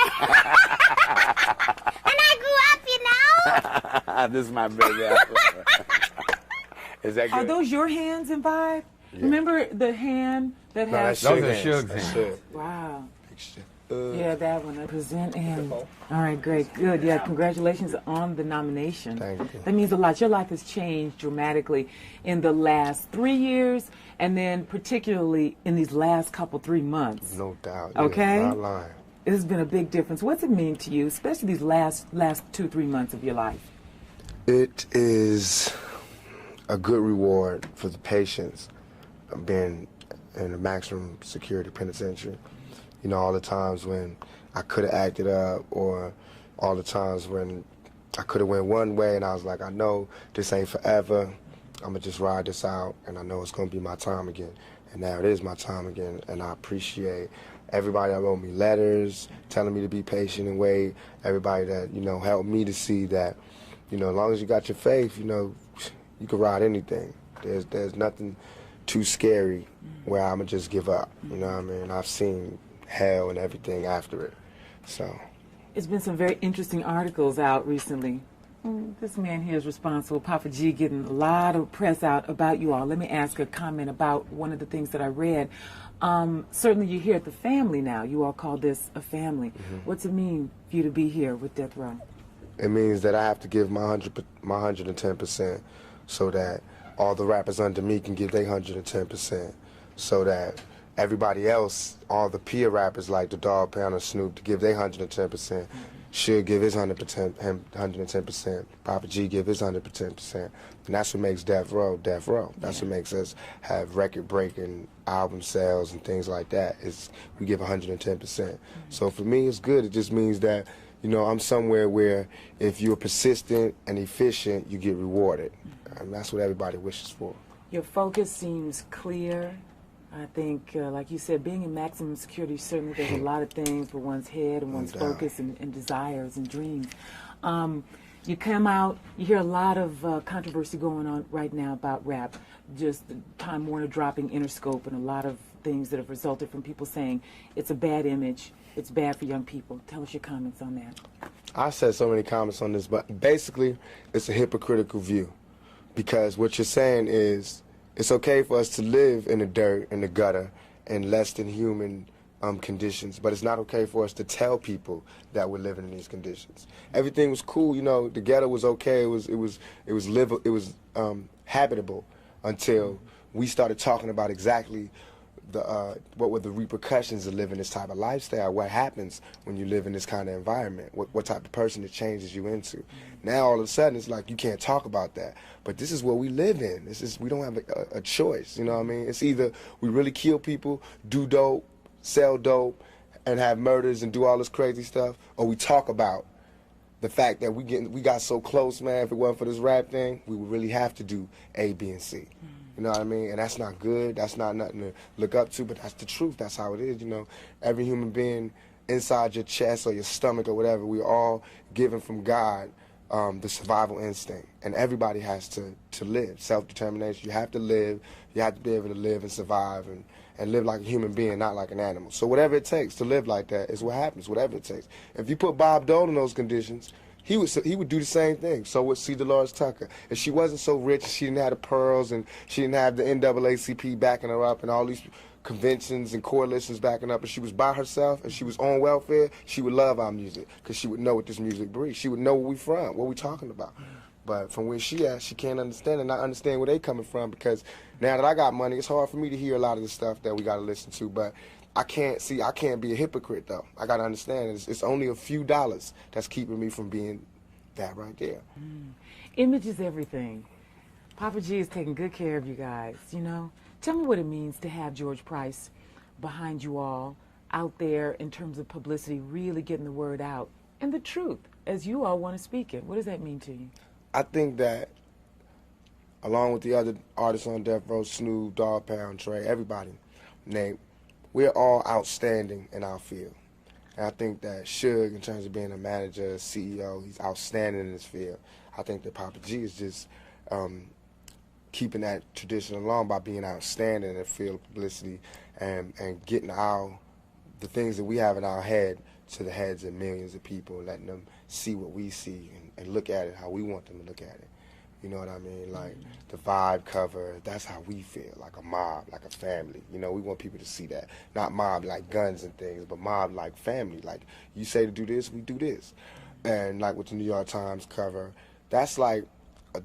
And I grew up, you know. This is my baby. Is that good? Are those your hands in Vibe? Yeah. Remember the hand that has... Those are Suge's hands. Wow. Yeah, that one. I present him. All right, great. Good. Yeah, congratulations on the nomination. Thank you. That means a lot. Your life has changed dramatically in the last 3 years, and then particularly in these last 3 months. No doubt. Okay? Not lying. It has been a big difference. What's it mean to you, especially these last 2-3 months of your life? It is a good reward for the patience of being in a maximum security penitentiary. You know, all the times when I could have acted up, or all the times when I could have went one way and I was like, I know this ain't forever. I'm going to just ride this out, and I know it's going to be my time again. And now it is my time again, and I appreciate everybody that wrote me letters, telling me to be patient and wait, everybody that, you know, helped me to see that, you know, as long as you got your faith, you know, you can ride anything. There's nothing too scary where I'm going to just give up, you know what I mean? I've seen hell and everything after it, so. It's been some very interesting articles out recently. This man here is responsible, Papa G, getting a lot of press out about you all. Let me ask a comment about one of the things that I read. Certainly you're here at the family now. You all call this a family. What's it mean for you to be here with Death Row? It means that I have to give my 110% so that all the rappers under me can give their 110%, so that everybody else, all the peer rappers like the Dog Pound and Snoop, to give their 110%. Should give his 110%. Papa G give his 110%. And that's what makes Death Row Death Row. That's what makes us have record-breaking album sales and things like that. Is we give 110%. So for me, it's good. It just means that, You know, I'm somewhere where if you're persistent and efficient, you get rewarded. And that's what everybody wishes for. Your focus seems clear. I think, like you said, being in maximum security, certainly there's a lot of things for one's head and one's focus and desires and dreams. You come out, you hear a lot of controversy going on right now about rap. Just Time Warner dropping Interscope and a lot of things that have resulted from people saying it's a bad image, it's bad for young people. Tell us your comments on that. I said so many comments on this, but basically it's a hypocritical view. Because what you're saying is it's okay for us to live in the dirt, in the gutter, in less than human conditions, but it's not okay for us to tell people that we're living in these conditions. Everything was cool, you know. The ghetto was okay. It was habitable until we started talking about exactly what were the repercussions of living this type of lifestyle. What happens when you live in this kind of environment? What type of person it changes you into? Now all of a sudden it's like you can't talk about that. But this is what we live in. We don't have a choice. You know what I mean? It's either we really kill people, do dope, sell dope, and have murders and do all this crazy stuff, or we talk about the fact that we got so close, man. If it wasn't for this rap thing, we would really have to do A, B, and C. You know what I mean? And that's not good. That's not nothing to look up to, but that's the truth. That's how it is, you know. Every human being inside your chest or your stomach or whatever, we're all given from God the survival instinct. And everybody has to live. Self-determination. You have to live. You have to be able to live and survive and live like a human being, not like an animal. So whatever it takes to live like that is what happens, whatever it takes. If you put Bob Dole in those conditions, he would do the same thing. So would C. Dolores Tucker. If she wasn't so rich and she didn't have the pearls and she didn't have the NAACP backing her up and all these conventions and coalitions backing up, and she was by herself and she was on welfare, she would love our music because she would know what this music breeds. She would know where we from, what we talking about. But from where she at, she can't understand and not understand where they coming from, because now that I got money, it's hard for me to hear a lot of the stuff that we got to listen to. But I can't be a hypocrite, though. I got to understand it's only a few dollars that's keeping me from being that right there. Image is everything. Papa G is taking good care of you guys, you know. Tell me what it means to have George Price behind you all, out there in terms of publicity, really getting the word out, and the truth, as you all want to speak it. What does that mean to you? I think that, along with the other artists on Death Row, Snoop, Dogg Pound, Trey, everybody, Nate, we're all outstanding in our field. And I think that Suge, in terms of being a manager, CEO, he's outstanding in his field. I think that Papa G is just keeping that tradition along by being outstanding in the field of publicity and getting the things that we have in our head to the heads of millions of people, letting them see what we see and look at it how we want them to look at it. You know what I mean? Like the vibe cover, that's how we feel, like a mob, like a family. You know, we want people to see that. Not mob like guns and things, but mob like family. Like you say to do this, we do this. And like with the New York Times cover, that's like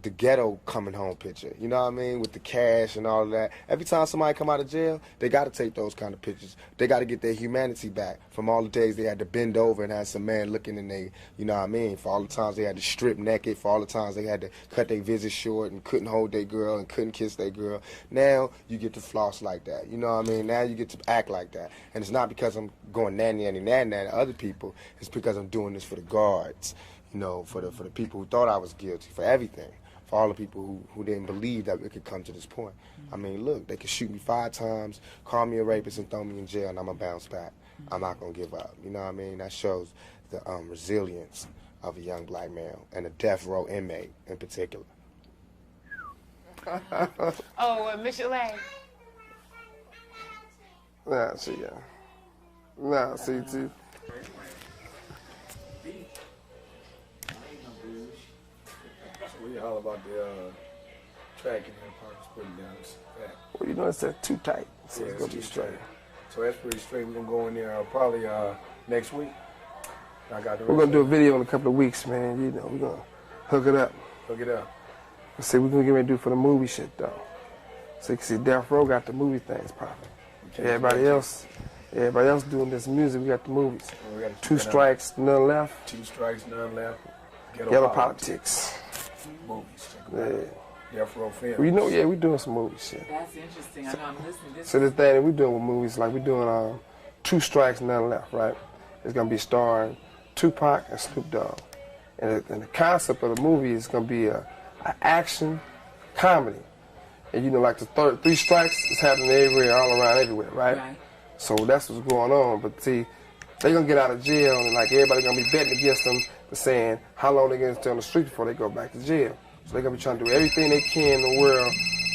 the ghetto coming home picture, you know what I mean, with the cash and all of that. Every time somebody come out of jail, they got to take those kind of pictures. They got to get their humanity back from all the days they had to bend over and have some man looking in they, you know what I mean, for all the times they had to strip naked, for all the times they had to cut their visit short and couldn't hold their girl and couldn't kiss their girl. Now you get to floss like that, you know what I mean? Now you get to act like that. And it's not because I'm going nanny to other people. It's because I'm doing this for the guards, you know, for the people who thought I was guilty, for everything. For all the people who didn't believe that it could come to this point. I mean, look, they could shoot me 5 times, call me a rapist and throw me in jail, and I'm going to bounce back. I'm not going to give up. You know what I mean? That shows the resilience of a young black male and a death row inmate in particular. Michel'le. Nah, see ya. Nah, see too. We all about the track and then Parker's putting down this back. Well, you know, it's too tight, so it's gonna be straight. So that's pretty straight. We're gonna go in there probably next week. We're gonna do a video in a couple of weeks, man. You know, we're gonna hook it up. Hook it up. Let's see, we're gonna get ready to do for the movie shit though. So you can see Death Row got the movie things popping. Everybody else doing this music, we got the movies. We got 2 strikes, none left. 2 strikes, none left. Yellow politics. Movies. Yeah. Death Row films. We know, yeah, we doing some movies shit. That's interesting. I know I'm listening. So the thing that we doing with movies, like we doing 2 strikes, none left, right? It's gonna be starring Tupac and Snoop Dogg. And the concept of the movie is going to be an action comedy. And you know, like the 3 strikes is happening everywhere, all around everywhere, right? So that's what's going on. But see, they're going to get out of jail and like everybody going to be betting against them to saying how long they're going to stay on the street before they go back to jail. So they're going to be trying to do everything they can in the world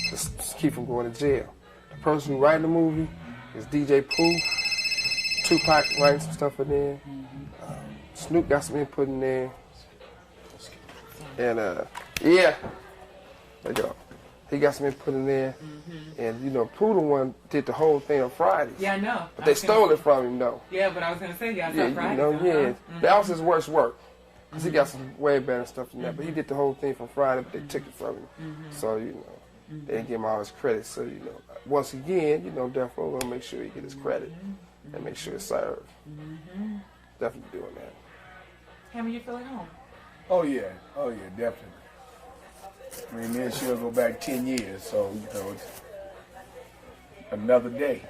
to keep them going to jail. The person who writing the movie is DJ Pooh. Tupac writing some stuff in there. Snoop got some input in there. And yeah, there you go. He got some input in there. And you know, Pooh the one did the whole thing on Fridays. Yeah, I know. But they stole it from him though. Yeah, but I was gonna say, yeah, You know, that was his worst work. Cause he got some way better stuff than that. But he did the whole thing from Friday, but they took it from him. So you know, they didn't give him all his credit. So you know, once again, you know, Death Row gonna make sure he get his credit and make sure it's served. Definitely doing that. Hammer, you feel at home? Oh yeah, definitely. I mean, then she'll go back 10 years, so you know, it's another day.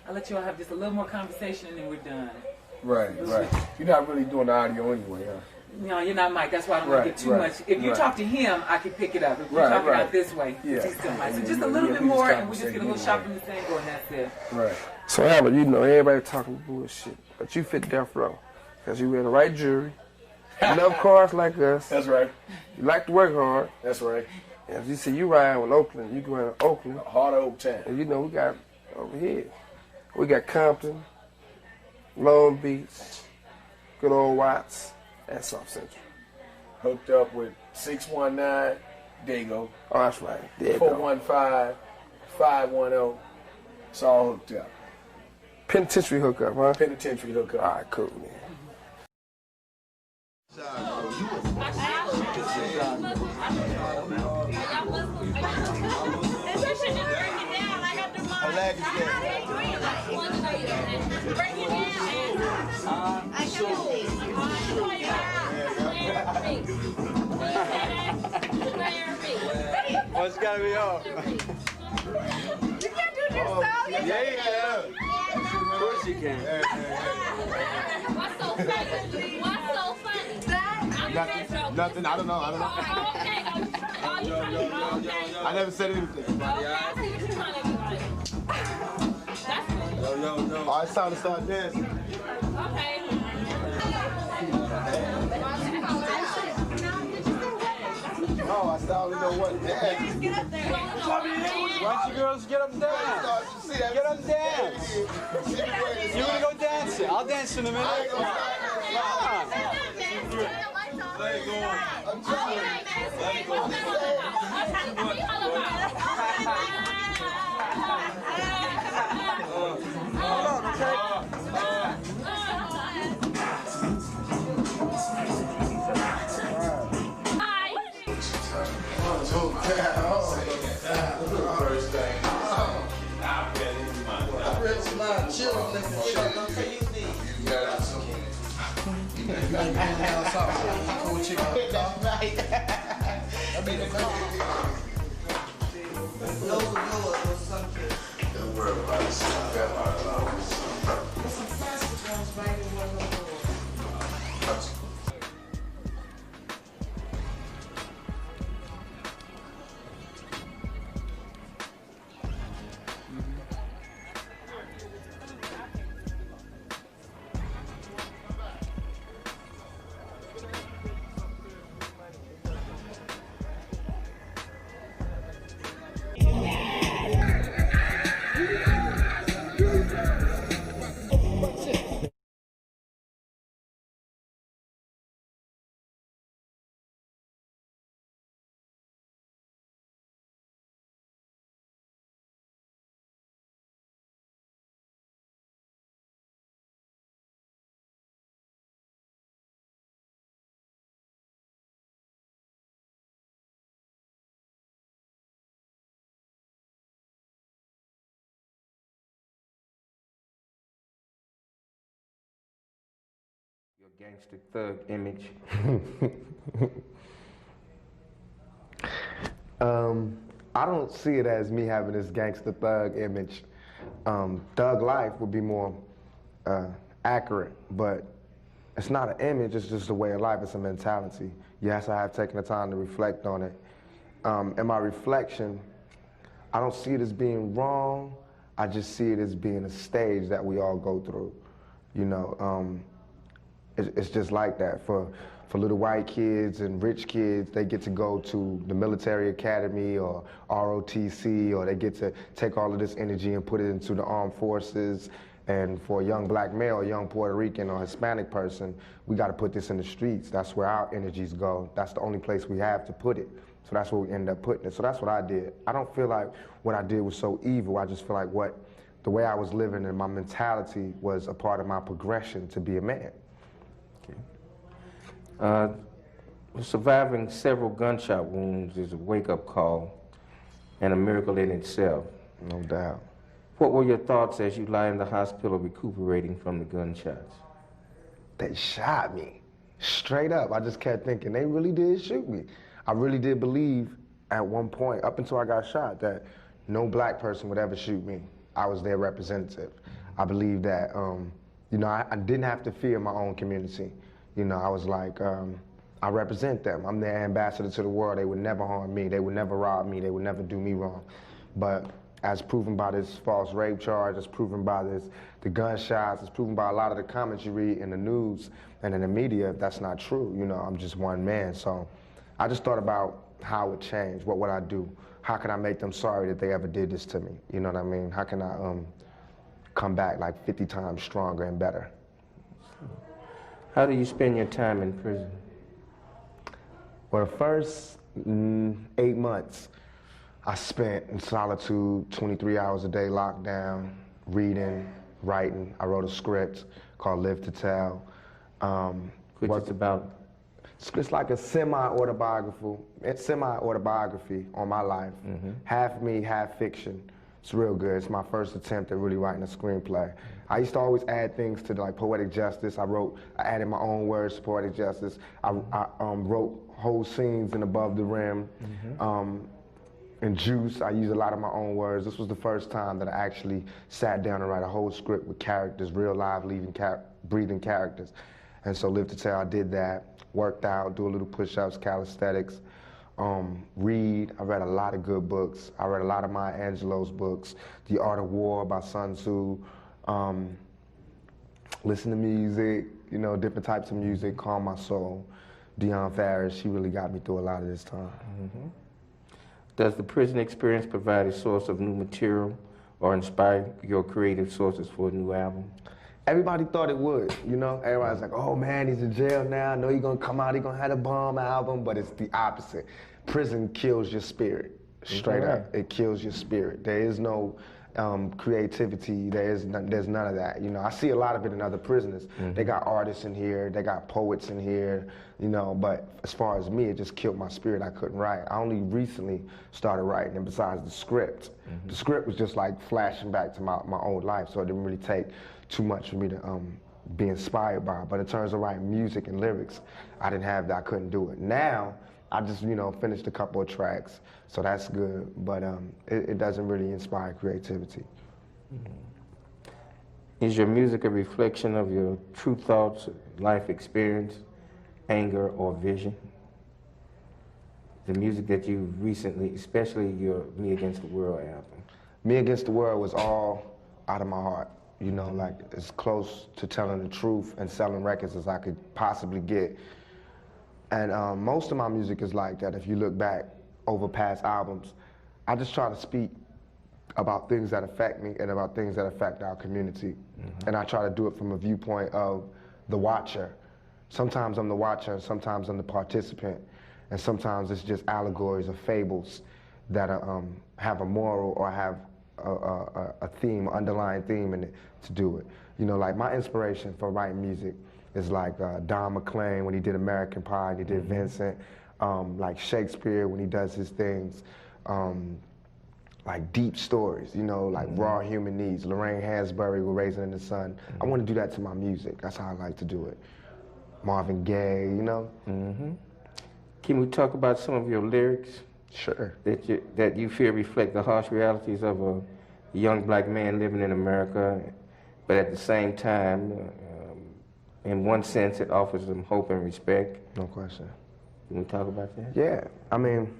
I'll let you all have just a little more conversation and then we're done. Right. You're not really doing the audio anyway, huh? No, you're not Mike. That's why I don't want to get too much. If you talk to him, I can pick it up. If you talk it out this way, he's still Mike. So just a little bit more, and we just get a little shopping the thing going. That's it. Right. So Hammer, you know, everybody talking bullshit, but you fit Death Row because you wear the right jewelry. You love cars like us. That's right. You like to work hard. That's right. And as you see, you riding with Oakland. You going to Oakland. Heart of Oak Town. And you know, we got over here. We got Compton, Long Beach, good old Watts, and South Central. Hooked up with 619 Dago. Oh, that's right. There 415 510. It's all hooked up. Penitentiary hookup, huh? Penitentiary hookup. All right, cool, man. Oh, it's gotta be off. You can't do this stuff. Yeah. Of course you can. What's so funny? What's so funny? Nothing. I don't know. I never said anything. Oh, it's time to start dancing. Oh, I still don't know what dance. Get up there. Why don't you girls get up and dance? Get up and dance. You wanna go dancing? I'll dance in a minute. Come on. Let it go. I'm trying. Let it go. Hold on, okay? Don't worry about it. Your gangster thug image. I don't see it as me having this gangster thug image. Thug life would be more accurate, but it's not an image, it's just a way of life, it's a mentality. Yes, I have taken the time to reflect on it. In my reflection, I don't see it as being wrong, I just see it as being a stage that we all go through. You know, it's just like that. For little white kids and rich kids, they get to go to the military academy or ROTC, or they get to take all of this energy and put it into the armed forces. And for a young black male, a young Puerto Rican or Hispanic person, we got to put this in the streets. That's where our energies go. That's the only place we have to put it. So that's where we end up putting it. So that's what I did. I don't feel like what I did was so evil. I just feel like the way I was living and my mentality was a part of my progression to be a man. Surviving several gunshot wounds is a wake-up call and a miracle in itself. No doubt. What were your thoughts as you lie in the hospital recuperating from the gunshots? They shot me, straight up. I just kept thinking, they really did shoot me. I really did believe at one point, up until I got shot, that no black person would ever shoot me. I was their representative. I believed that, you know, I didn't have to fear my own community. You know, I was like, I represent them. I'm their ambassador to the world. They would never harm me. They would never rob me. They would never do me wrong. But as proven by this false rape charge, as proven by the gunshots, as proven by a lot of the comments you read in the news and in the media, that's not true. You know, I'm just one man. So I just thought about how it would change. What would I do? How can I make them sorry that they ever did this to me? You know what I mean? How can I come back like 50 times stronger and better? How do you spend your time in prison? For the first 8 months, I spent in solitude, 23 hours a day locked down, reading, writing. I wrote a script called Live to Tell. Which is about? It's like a semi-autobiography on my life. Half me, half fiction. It's real good. It's my first attempt at really writing a screenplay. I used to always add things to like poetic justice. I added my own words to poetic justice. I wrote whole scenes in Above the Rim. In Juice, I used a lot of my own words. This was the first time that I actually sat down and write a whole script with characters, real live, breathing characters. And so Live to Tell, I did that, worked out, do a little push-ups, calisthenics, read. I read a lot of good books. I read a lot of Maya Angelou's books, The Art of War by Sun Tzu, listen to music, you know, different types of music, calm my soul. Dionne Farris, she really got me through a lot of this time. Does the prison experience provide a source of new material or inspire your creative sources for a new album? Everybody thought it would, you know? Everybody's like, oh man, he's in jail now. I know he's gonna come out, he's gonna have a bomb album, but it's the opposite. Prison kills your spirit, straight up. It kills your spirit. There is no creativity, there's none of that. You know, I see a lot of it in other prisoners. They got artists in here, they got poets in here, you know, but as far as me, it just killed my spirit. I couldn't write. I only recently started writing, and besides the script, the script was just like flashing back to my old life, so it didn't really take too much for me to be inspired by. But in terms of writing music and lyrics, I didn't have that, I couldn't do it. Now, I just, you know, finished a couple of tracks, so that's good, but it doesn't really inspire creativity. Is your music a reflection of your true thoughts, life experience, anger, or vision? The music that you recently, especially your Me Against the World album. Me Against the World was all out of my heart. You know, like as close to telling the truth and selling records as I could possibly get. And most of my music is like that. If you look back over past albums, I just try to speak about things that affect me and about things that affect our community. And I try to do it from a viewpoint of the watcher. Sometimes I'm the watcher, and sometimes I'm the participant. And sometimes it's just allegories or fables that have a moral or have a theme, underlying theme in it to do it. You know, like my inspiration for writing music is like Don McLean when he did American Pie, and he did Vincent, like Shakespeare when he does his things, like deep stories, you know, like raw human needs. Lorraine Hansberry with Raisin in the Sun. I want to do that to my music. That's how I like to do it. Marvin Gaye, you know? Can we talk about some of your lyrics? Sure. That you feel reflect the harsh realities of a young black man living in America, but at the same time in one sense, it offers them hope and respect. No question. Can we talk about that? Yeah, I mean,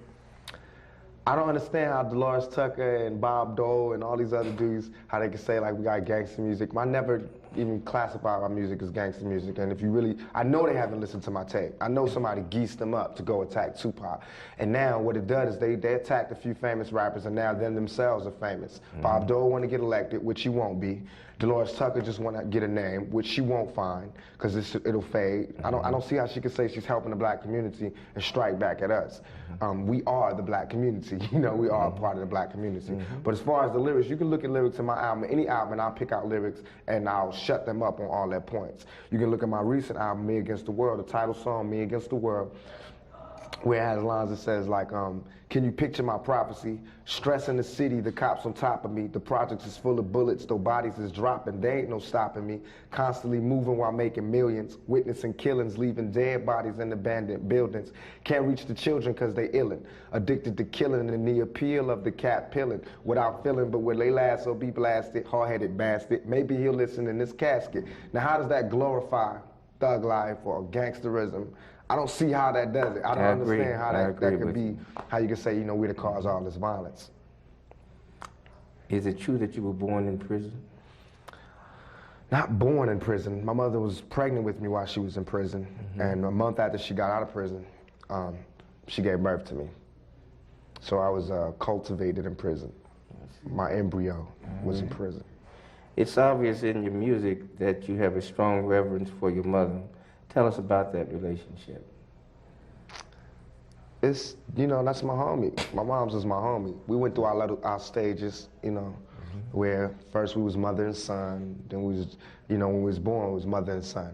I don't understand how Dolores Tucker and Bob Dole and all these other dudes, how they can say like we got gangster music. I never even classify my music as gangster music. And if you really, I know they haven't listened to my tape. I know somebody geesed them up to go attack Tupac. And now what it does is they attacked a few famous rappers and now them themselves are famous. Bob Dole want to get elected, which he won't be. Dolores Tucker just want to get a name, which she won't find, because it'll fade. I don't see how she can say she's helping the black community and strike back at us. We are the black community, you know, we are a part of the black community. But as far as the lyrics, you can look at lyrics in my album, any album, and I'll pick out lyrics and I'll shut them up on all their points. You can look at my recent album, Me Against the World, the title song, Me Against the World, where it has lines that says like, can you picture my prophecy? Stress in the city, the cops on top of me. The project is full of bullets, though bodies is dropping. There ain't no stopping me. Constantly moving while making millions. Witnessing killings, leaving dead bodies in abandoned buildings. Can't reach the children cause they illin'. Addicted to killing and the appeal of the cat pilling. Without feeling, but when they last, so be blasted. Hard-headed bastard. Maybe he'll listen in this casket. Now how does that glorify thug life or gangsterism? I don't see how that does it. I don't understand how that could be, how you can say, you know, we're the cause of all this violence. Is it true that you were born in prison? Not born in prison. My mother was pregnant with me while she was in prison. And a month after she got out of prison, she gave birth to me. So I was cultivated in prison. My embryo was in prison. It's obvious in your music that you have a strong reverence for your mother. Tell us about that relationship. It's, you know, that's my homie. My mom's was my homie. We went through our stages, you know, where first we was mother and son, then we was, you know, when we was born, it was mother and son.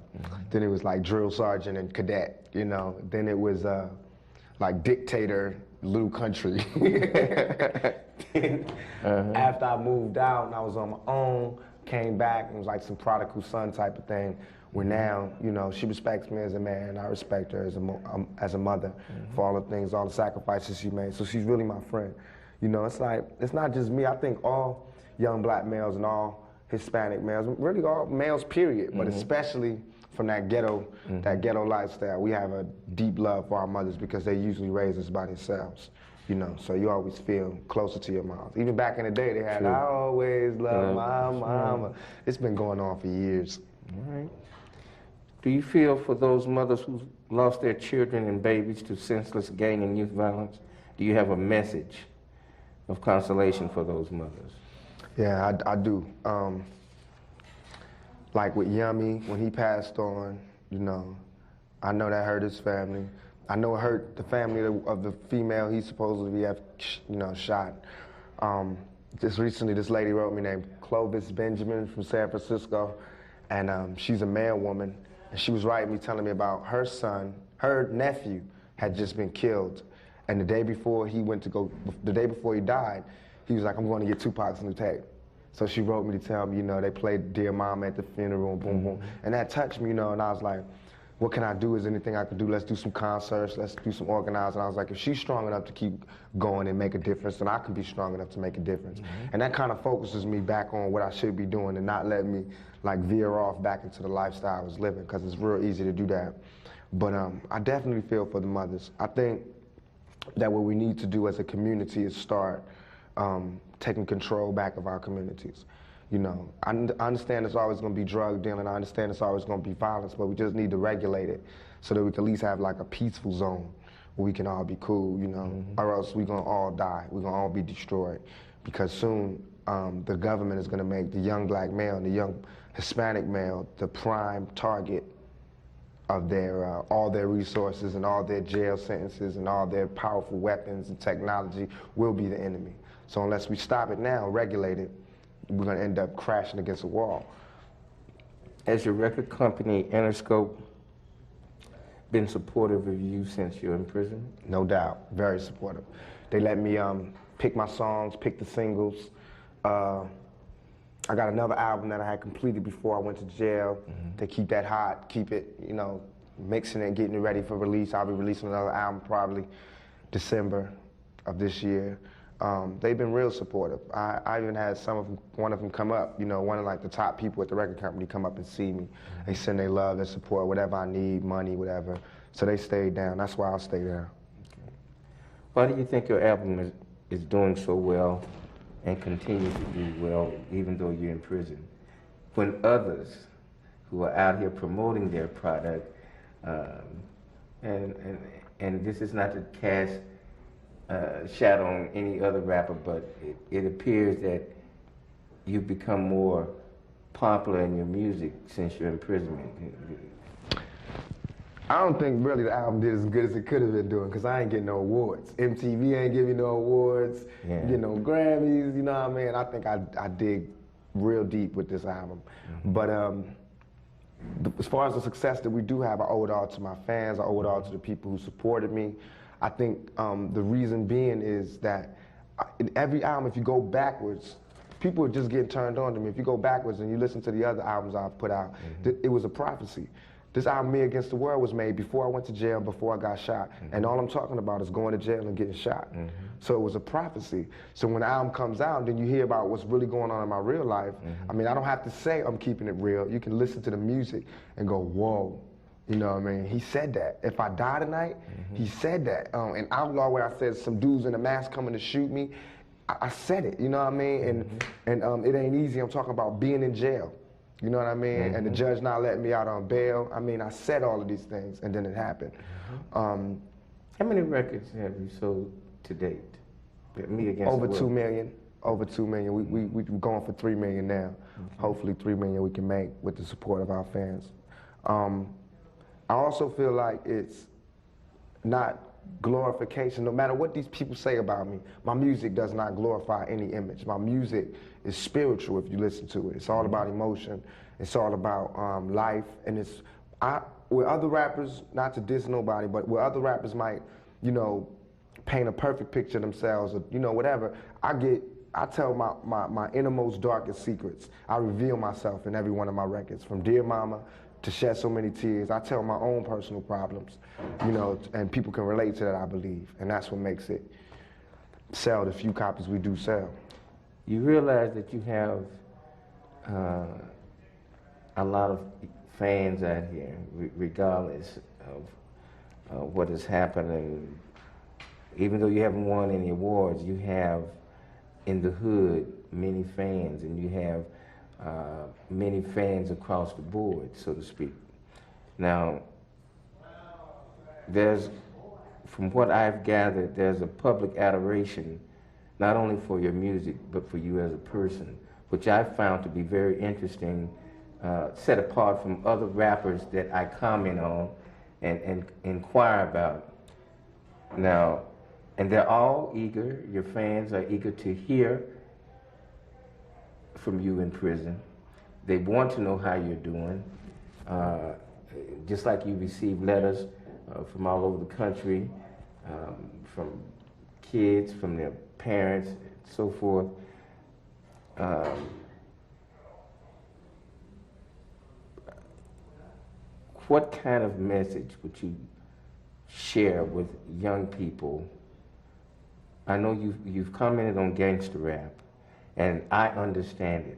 Then it was like drill sergeant and cadet, you know. Then it was like dictator, little country. After I moved out and I was on my own, came back and it was like some prodigal son type of thing. Where now, you know, she respects me as a man, I respect her as a mother for all the things, all the sacrifices she made. So she's really my friend. You know, it's like, it's not just me. I think all young black males and all Hispanic males, really all males period, but especially from that ghetto lifestyle, we have a deep love for our mothers because they usually raise us by themselves. You know, so you always feel closer to your mom. Even back in the day, they had, I always love my mama. It's been going on for years. All right. Do you feel for those mothers who lost their children and babies to senseless gang and youth violence, do you have a message of consolation for those mothers? Yeah, I do. Like with Yummy, when he passed on, you know, I know that hurt his family. I know it hurt the family of the female he supposedly have, you know, shot. Just recently, this lady wrote me named Clovis Benjamin from San Francisco, and she's a man woman. And she was writing me, telling me about her son, her nephew had just been killed. And the day before he died, he was like, I'm going to get Tupac's new tape. So she wrote me to tell me, you know, they played Dear Mama at the funeral, boom, boom. And that touched me, you know, and I was like, what can I do? Is there anything I can do? Let's do some concerts, let's do some organizing. And I was like, if she's strong enough to keep going and make a difference, then I can be strong enough to make a difference. And that kind of focuses me back on what I should be doing and not let me like veer off back into the lifestyle I was living, because it's real easy to do that. But I definitely feel for the mothers. I think that what we need to do as a community is start taking control back of our communities. You know, I understand there's always going to be drug dealing. I understand there's always going to be violence, but we just need to regulate it so that we can at least have like a peaceful zone where we can all be cool, you know, or else we're going to all die. We're going to all be destroyed, because soon the government is going to make the young black male and the young Hispanic male the prime target of their all their resources, and all their jail sentences and all their powerful weapons and technology will be the enemy. So unless we stop it now, regulate it, we're going to end up crashing against a wall. Has your record company, Interscope, been supportive of you since you're in prison? No doubt, very supportive. They let me pick my songs, pick the singles. I got another album that I had completed before I went to jail. They keep that hot, keep it, you know, mixing it, getting it ready for release. I'll be releasing another album probably December of this year. they've been real supportive. I even had one of them come up, you know, one of like the top people at the record company come up and see me. They send their love and support, whatever I need, money, whatever. So they stayed down. That's why I'll stay down. Okay. Why do you think your album is doing so well and continues to do well even though you're in prison? When others who are out here promoting their product, and this is not to cast shadow on any other rapper, but it appears that you've become more popular in your music since your imprisonment. I don't think really the album did as good as it could have been doing, because I ain't getting no awards. MTV ain't giving me no awards, getting no Grammys, you know what I mean? I think I dig real deep with this album. But as far as the success that we do have, I owe it all to my fans, I owe it all to the people who supported me. I think the reason being is that in every album, if you go backwards, people are just getting turned on to me. If you go backwards and you listen to the other albums I've put out, it was a prophecy. This album, Me Against the World, was made before I went to jail, before I got shot. And all I'm talking about is going to jail and getting shot. So it was a prophecy. So when the album comes out and then you hear about what's really going on in my real life, I mean, I don't have to say I'm keeping it real. You can listen to the music and go, whoa. You know what I mean? He said that. If I die tonight, he said that. In Outlaw, where I said some dudes in a mask coming to shoot me, I said it, you know what I mean? And it ain't easy. I'm talking about being in jail. You know what I mean? And the judge not letting me out on bail. I mean, I said all of these things, and then it happened. How many records have you sold to date? Me Against Over the World. 2 million. Over 2 million. We're going for 3 million now. Hopefully 3 million we can make with the support of our fans. I also feel like it's not glorification. No matter what these people say about me, my music does not glorify any image. My music is spiritual if you listen to it. It's all about emotion. It's all about life. And it's, where other rappers, not to diss nobody, but where other rappers might, you know, paint a perfect picture of themselves or, you know, whatever, I tell my innermost, darkest secrets. I reveal myself in every one of my records, from Dear Mama to Shed So Many Tears. I tell my own personal problems, you know, and people can relate to that, I believe. And that's what makes it sell the few copies we do sell. You realize that you have a lot of fans out here, regardless of what has happened. And even though you haven't won any awards, you have in the hood many fans, and you have many fans across the board, so to speak. Now, from what I've gathered, there's a public adoration, not only for your music, but for you as a person, which I've found to be very interesting, set apart from other rappers that I comment on and inquire about. Now, and they're all eager, your fans are eager to hear from you in prison. They want to know how you're doing. Just like you receive letters from all over the country, from kids, from their parents, and so forth. What kind of message would you share with young people? I know you've commented on gangster rap, and I understand it.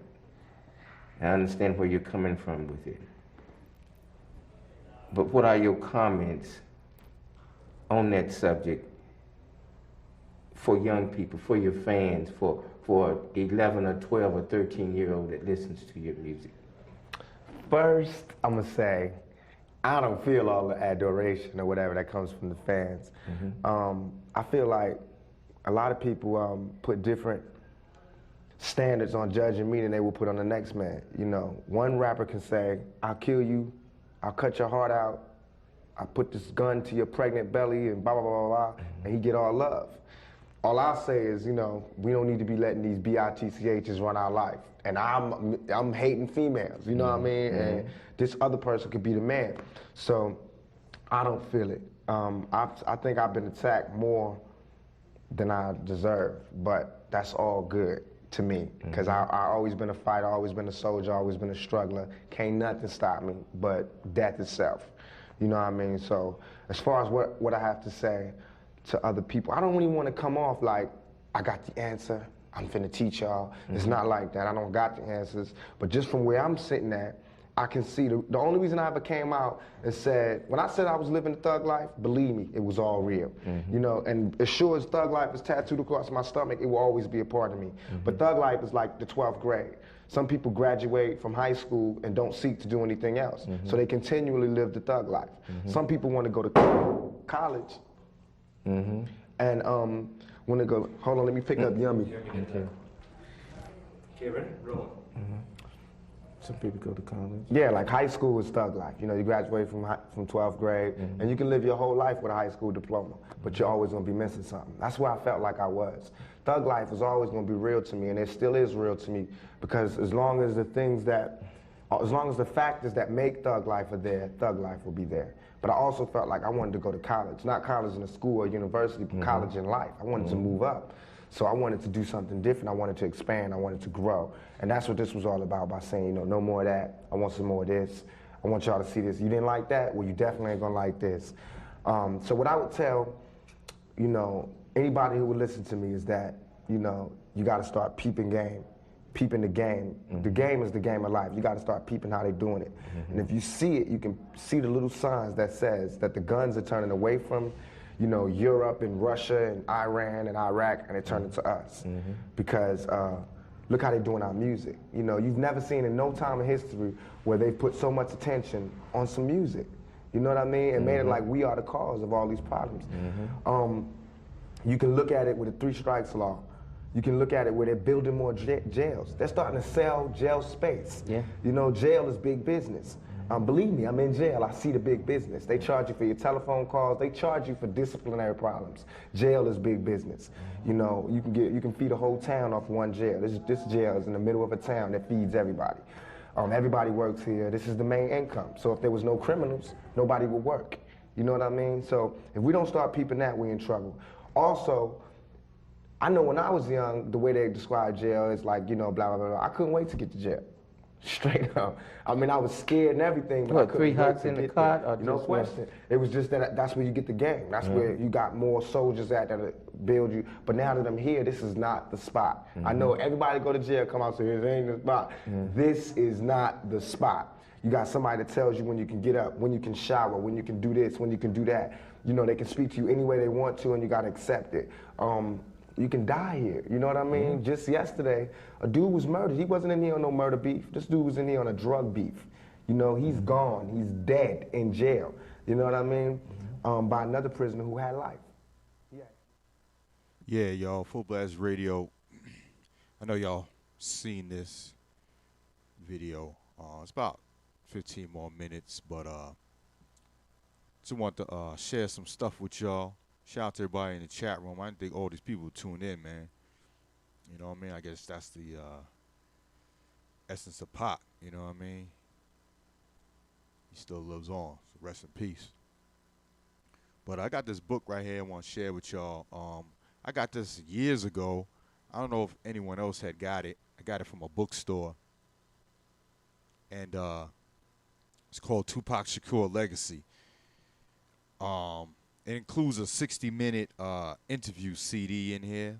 I understand where you're coming from with it. But what are your comments on that subject for young people, for your fans, for 11 or 12 or 13-year-old that listens to your music? First, I'm gonna say, I don't feel all the adoration or whatever that comes from the fans. I feel like a lot of people put different standards on judging me than they will put on the next man. You know, one rapper can say, I'll kill you, I'll cut your heart out, I'll put this gun to your pregnant belly and blah, blah, blah, blah, blah, and he get all love. All I'll say is, you know, we don't need to be letting these BITCHs run our life. And I'm hating females, you know what I mean? And this other person could be the man. So I don't feel it. I think I've been attacked more than I deserve, but that's all good to me, because I always been a fighter, always been a soldier, always been a struggler. Can't nothing stop me but death itself. You know what I mean? So as far as what I have to say to other people, I don't really want to come off like I got the answer, I'm finna teach y'all. It's not like that. I don't got the answers. But just from where I'm sitting at, I can see the only reason I ever came out and said, when I said I was living the thug life, believe me, it was all real. You know, and as sure as thug life is tattooed across my stomach, it will always be a part of me. But thug life is like the 12th grade. Some people graduate from high school and don't seek to do anything else. So they continually live the thug life. Some people want to go to college and want to go, hold on, let me pick up Yummy. Okay, ready? Roll. Some people go to college. Yeah, like high school is thug life. You know, you graduate from 12th grade, and you can live your whole life with a high school diploma, but you're always gonna be missing something. That's where I felt like I was. Thug life is always gonna be real to me, and it still is real to me, because as long as the factors that make thug life are there, thug life will be there. But I also felt like I wanted to go to college, not college in a school or university, but college in life. I wanted to move up. So I wanted to do something different. I wanted to expand. I wanted to grow. And that's what this was all about, by saying, you know, no more of that. I want some more of this. I want y'all to see this. You didn't like that? Well, you definitely ain't gonna like this. So what I would tell, you know, anybody who would listen to me is that, you know, you gotta start peeping game. Peeping the game. The game is the game of life. You gotta start peeping how they doing it. And if you see it, you can see the little signs that says that the guns are turning away from, you know, Europe and Russia and Iran and Iraq, and they're turning to us. Because look how they're doing our music. You know, you've never seen in no time in history where they've put so much attention on some music. You know what I mean? And made it like we are the cause of all these problems. You can look at it with a 3 strikes law. You can look at it where they're building more jails. They're starting to sell jail space. You know, jail is big business. Believe me, I'm in jail. I see the big business. They charge you for your telephone calls. They charge you for disciplinary problems. Jail is big business. You know, you can feed a whole town off one jail. This jail is in the middle of a town that feeds everybody. Everybody works here. This is the main income. So if there was no criminals, nobody would work. You know what I mean? So if we don't start peeping that, we're in trouble. Also, I know when I was young, the way they describe jail is like, you know, blah, blah, blah. I couldn't wait to get to jail. Straight up. I mean, I was scared and everything. But What, I couldn't 3 wait huts to in the get cot there. or No just one? question. It was just that's where you get the game. That's where you got more soldiers at that build you. But now that I'm here, this is not the spot. I know everybody go to jail, come out and say, this ain't the spot. This is not the spot. You got somebody that tells you when you can get up, when you can shower, when you can do this, when you can do that. You know, they can speak to you any way they want to, and you gotta accept it. You can die here, you know what I mean? Just yesterday, a dude was murdered. He wasn't in here on no murder beef. This dude was in here on a drug beef. You know, he's gone, he's dead in jail. You know what I mean? By another prisoner who had life. Yeah, y'all, Full Blast Radio. I know y'all seen this video. It's about 15 more minutes, but just want to share some stuff with y'all. Shout out to everybody in the chat room. I didn't think all these people tuned in, man. You know what I mean? I guess that's the essence of Pac, you know what I mean? He still lives on, so rest in peace. But I got this book right here I want to share with y'all. I got this years ago. I don't know if anyone else had got it. I got it from a bookstore. And it's called Tupac Shakur Legacy. It includes a 60-minute interview CD in here.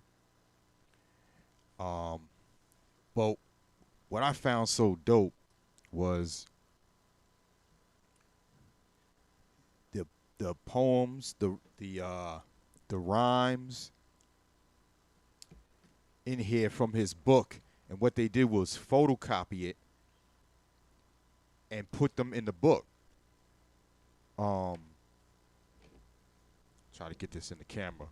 But what I found so dope was the poems, the rhymes in here from his book, and what they did was photocopy it and put them in the book. Try to get this in the camera.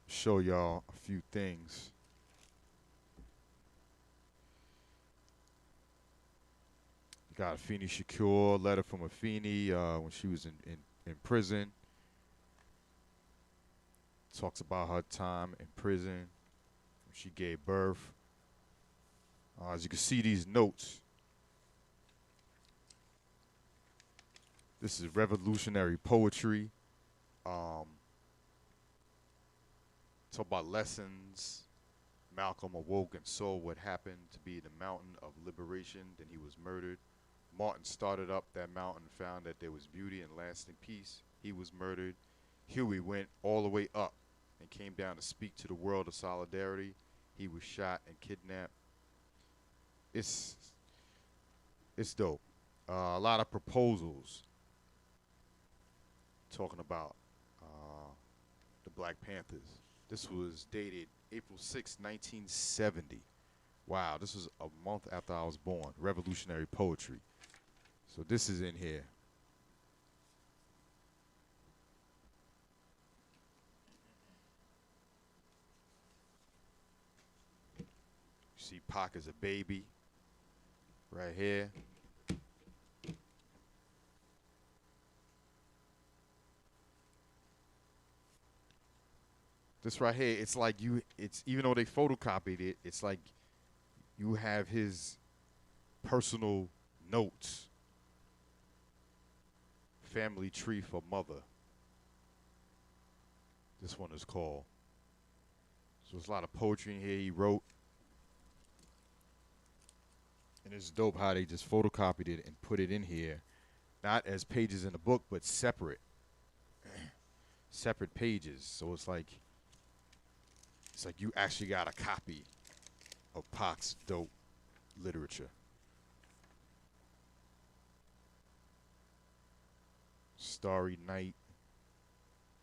Show y'all a few things. You got Afeni Shakur, letter from Afeni when she was in prison. Talks about her time in prison when she gave birth. As you can see, these notes. This is revolutionary poetry. Talk about lessons. Malcolm awoke and saw what happened to be the mountain of liberation. Then he was murdered. Martin started up that mountain, found that there was beauty and lasting peace. He was murdered. Huey went all the way up and came down to speak to the world of solidarity. He was shot and kidnapped. It's dope. A lot of proposals talking about the Black Panthers. This was dated April 6, 1970. Wow, this was a month after I was born. Revolutionary poetry. So this is in here. You see Pac as a baby right here. This right here, it's like it's even though they photocopied it, it's like you have his personal notes. Family tree for mother. This one is called. So there's a lot of poetry in here he wrote. And it's dope how they just photocopied it and put it in here. Not as pages in the book, but separate. Separate pages. So it's like you actually got a copy of Pac's dope literature. Starry Night.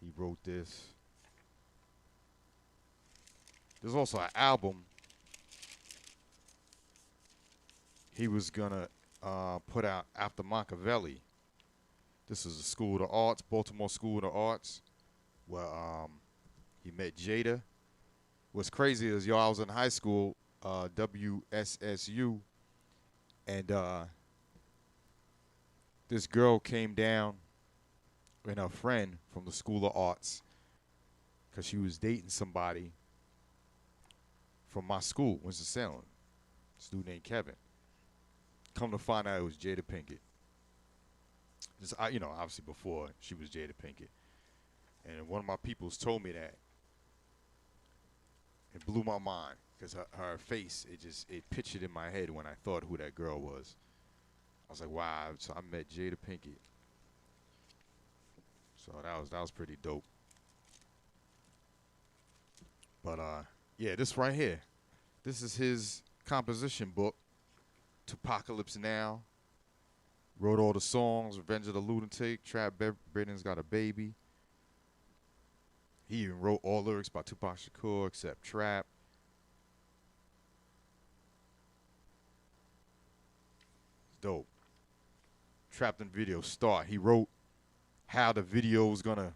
He wrote this. There's also an album he was gonna put out after Machiavelli. This is a School of the Arts, Baltimore School of the Arts, where he met Jada. What's crazy is, I was in high school, WSSU, and this girl came down and her friend from the School of Arts, because she was dating somebody from my school, Winston-Salem, this dude named Kevin. Come to find out it was Jada Pinkett. Just, obviously before she was Jada Pinkett. And one of my peoples told me that. It blew my mind, because her face, it pictured in my head when I thought who that girl was. I was like, wow, so I met Jada Pinkett. So that was pretty dope. But yeah, this right here. This is his composition book, Tupacalypse Now. Wrote all the songs, Revenge of the Lunatic, Trap Britain's Got a Baby. He even wrote all lyrics by Tupac Shakur except Trap. It's dope. Trapped in Video Start. He wrote how the video was gonna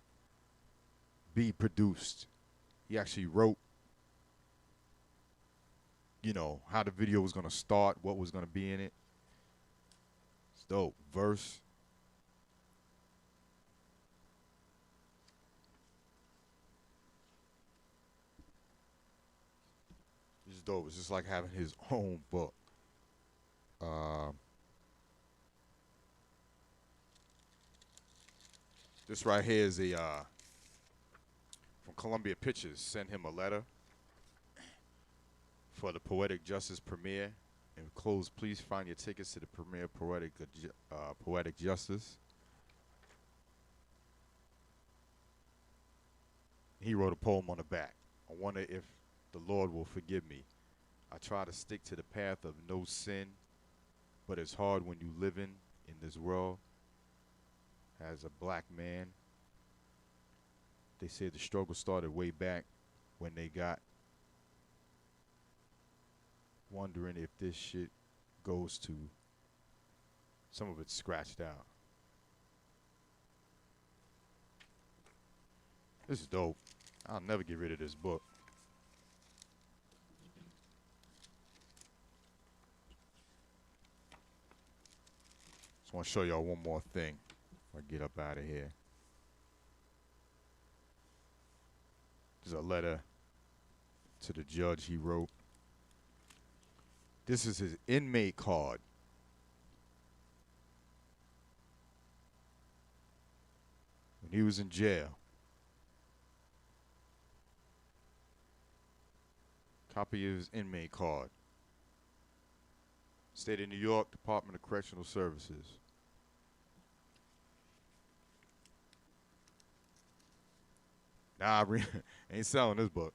be produced. He actually wrote, how the video was gonna start, what was gonna be in it. It's dope. Verse. It's dope. It's just like having his own book. This right here is from Columbia Pictures. Sent him a letter for the Poetic Justice premiere. And close, please find your tickets to the premiere Poetic Justice. He wrote a poem on the back. I wonder if the Lord will forgive me. I try to stick to the path of no sin, but it's hard when you living in this world as a black man. They say the struggle started way back when they got wondering if this shit goes to, some of it's scratched out. This is dope. I'll never get rid of this book. Just want to show y'all one more thing before I get up out of here. There's a letter to the judge he wrote. This is his inmate card. When he was in jail. Copy of his inmate card. State of New York, Department of Correctional Services. Nah, ain't selling this book.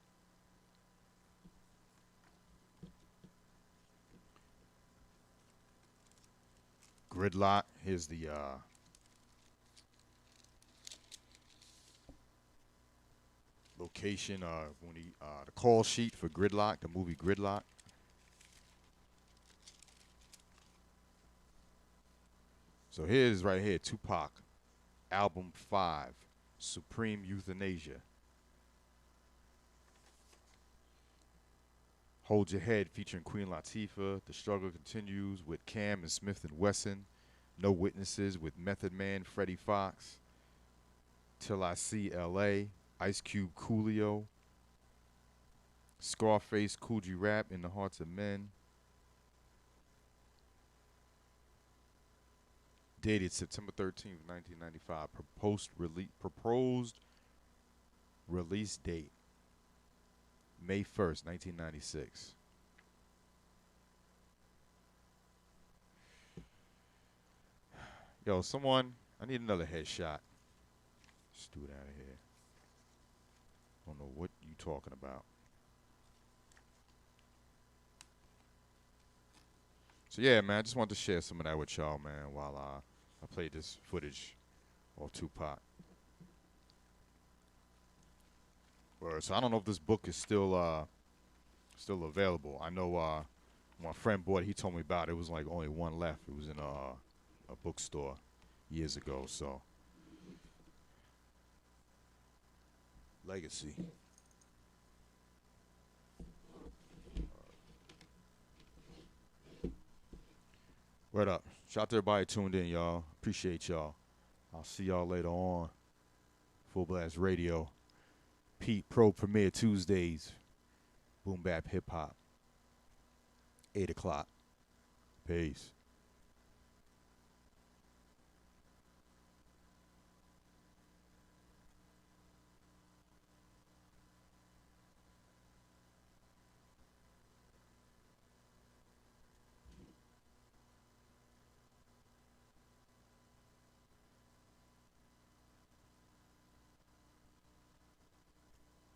Gridlock. Here's the location when the call sheet for Gridlock, the movie Gridlock. So here's right here, Tupac, album 5, Supreme Euthanasia. Hold Your Head featuring Queen Latifah. The Struggle Continues with Cam and Smith and Wesson. No Witnesses with Method Man, Freddie Fox. Till I See L.A., Ice Cube, Coolio. Scarface, Cool G Rap, In the Hearts of Men. Dated September 13th, 1995. Proposed release date, May 1st, 1996. Yo, someone, I need another headshot. Let's do it out of here. Don't know what you talking about. So yeah, man, I just wanted to share some of that with y'all, man, while I played this footage of Tupac. So I don't know if this book is still available. I know my friend bought it, he told me about it. It was like only one left. It was in a bookstore years ago, so. Legacy. Word up. Shout out to everybody tuned in, y'all. Appreciate y'all. I'll see y'all later on. Full Blast Radio. Pete Pro Premiere Tuesdays. Boom Bap Hip Hop. 8 o'clock. Peace.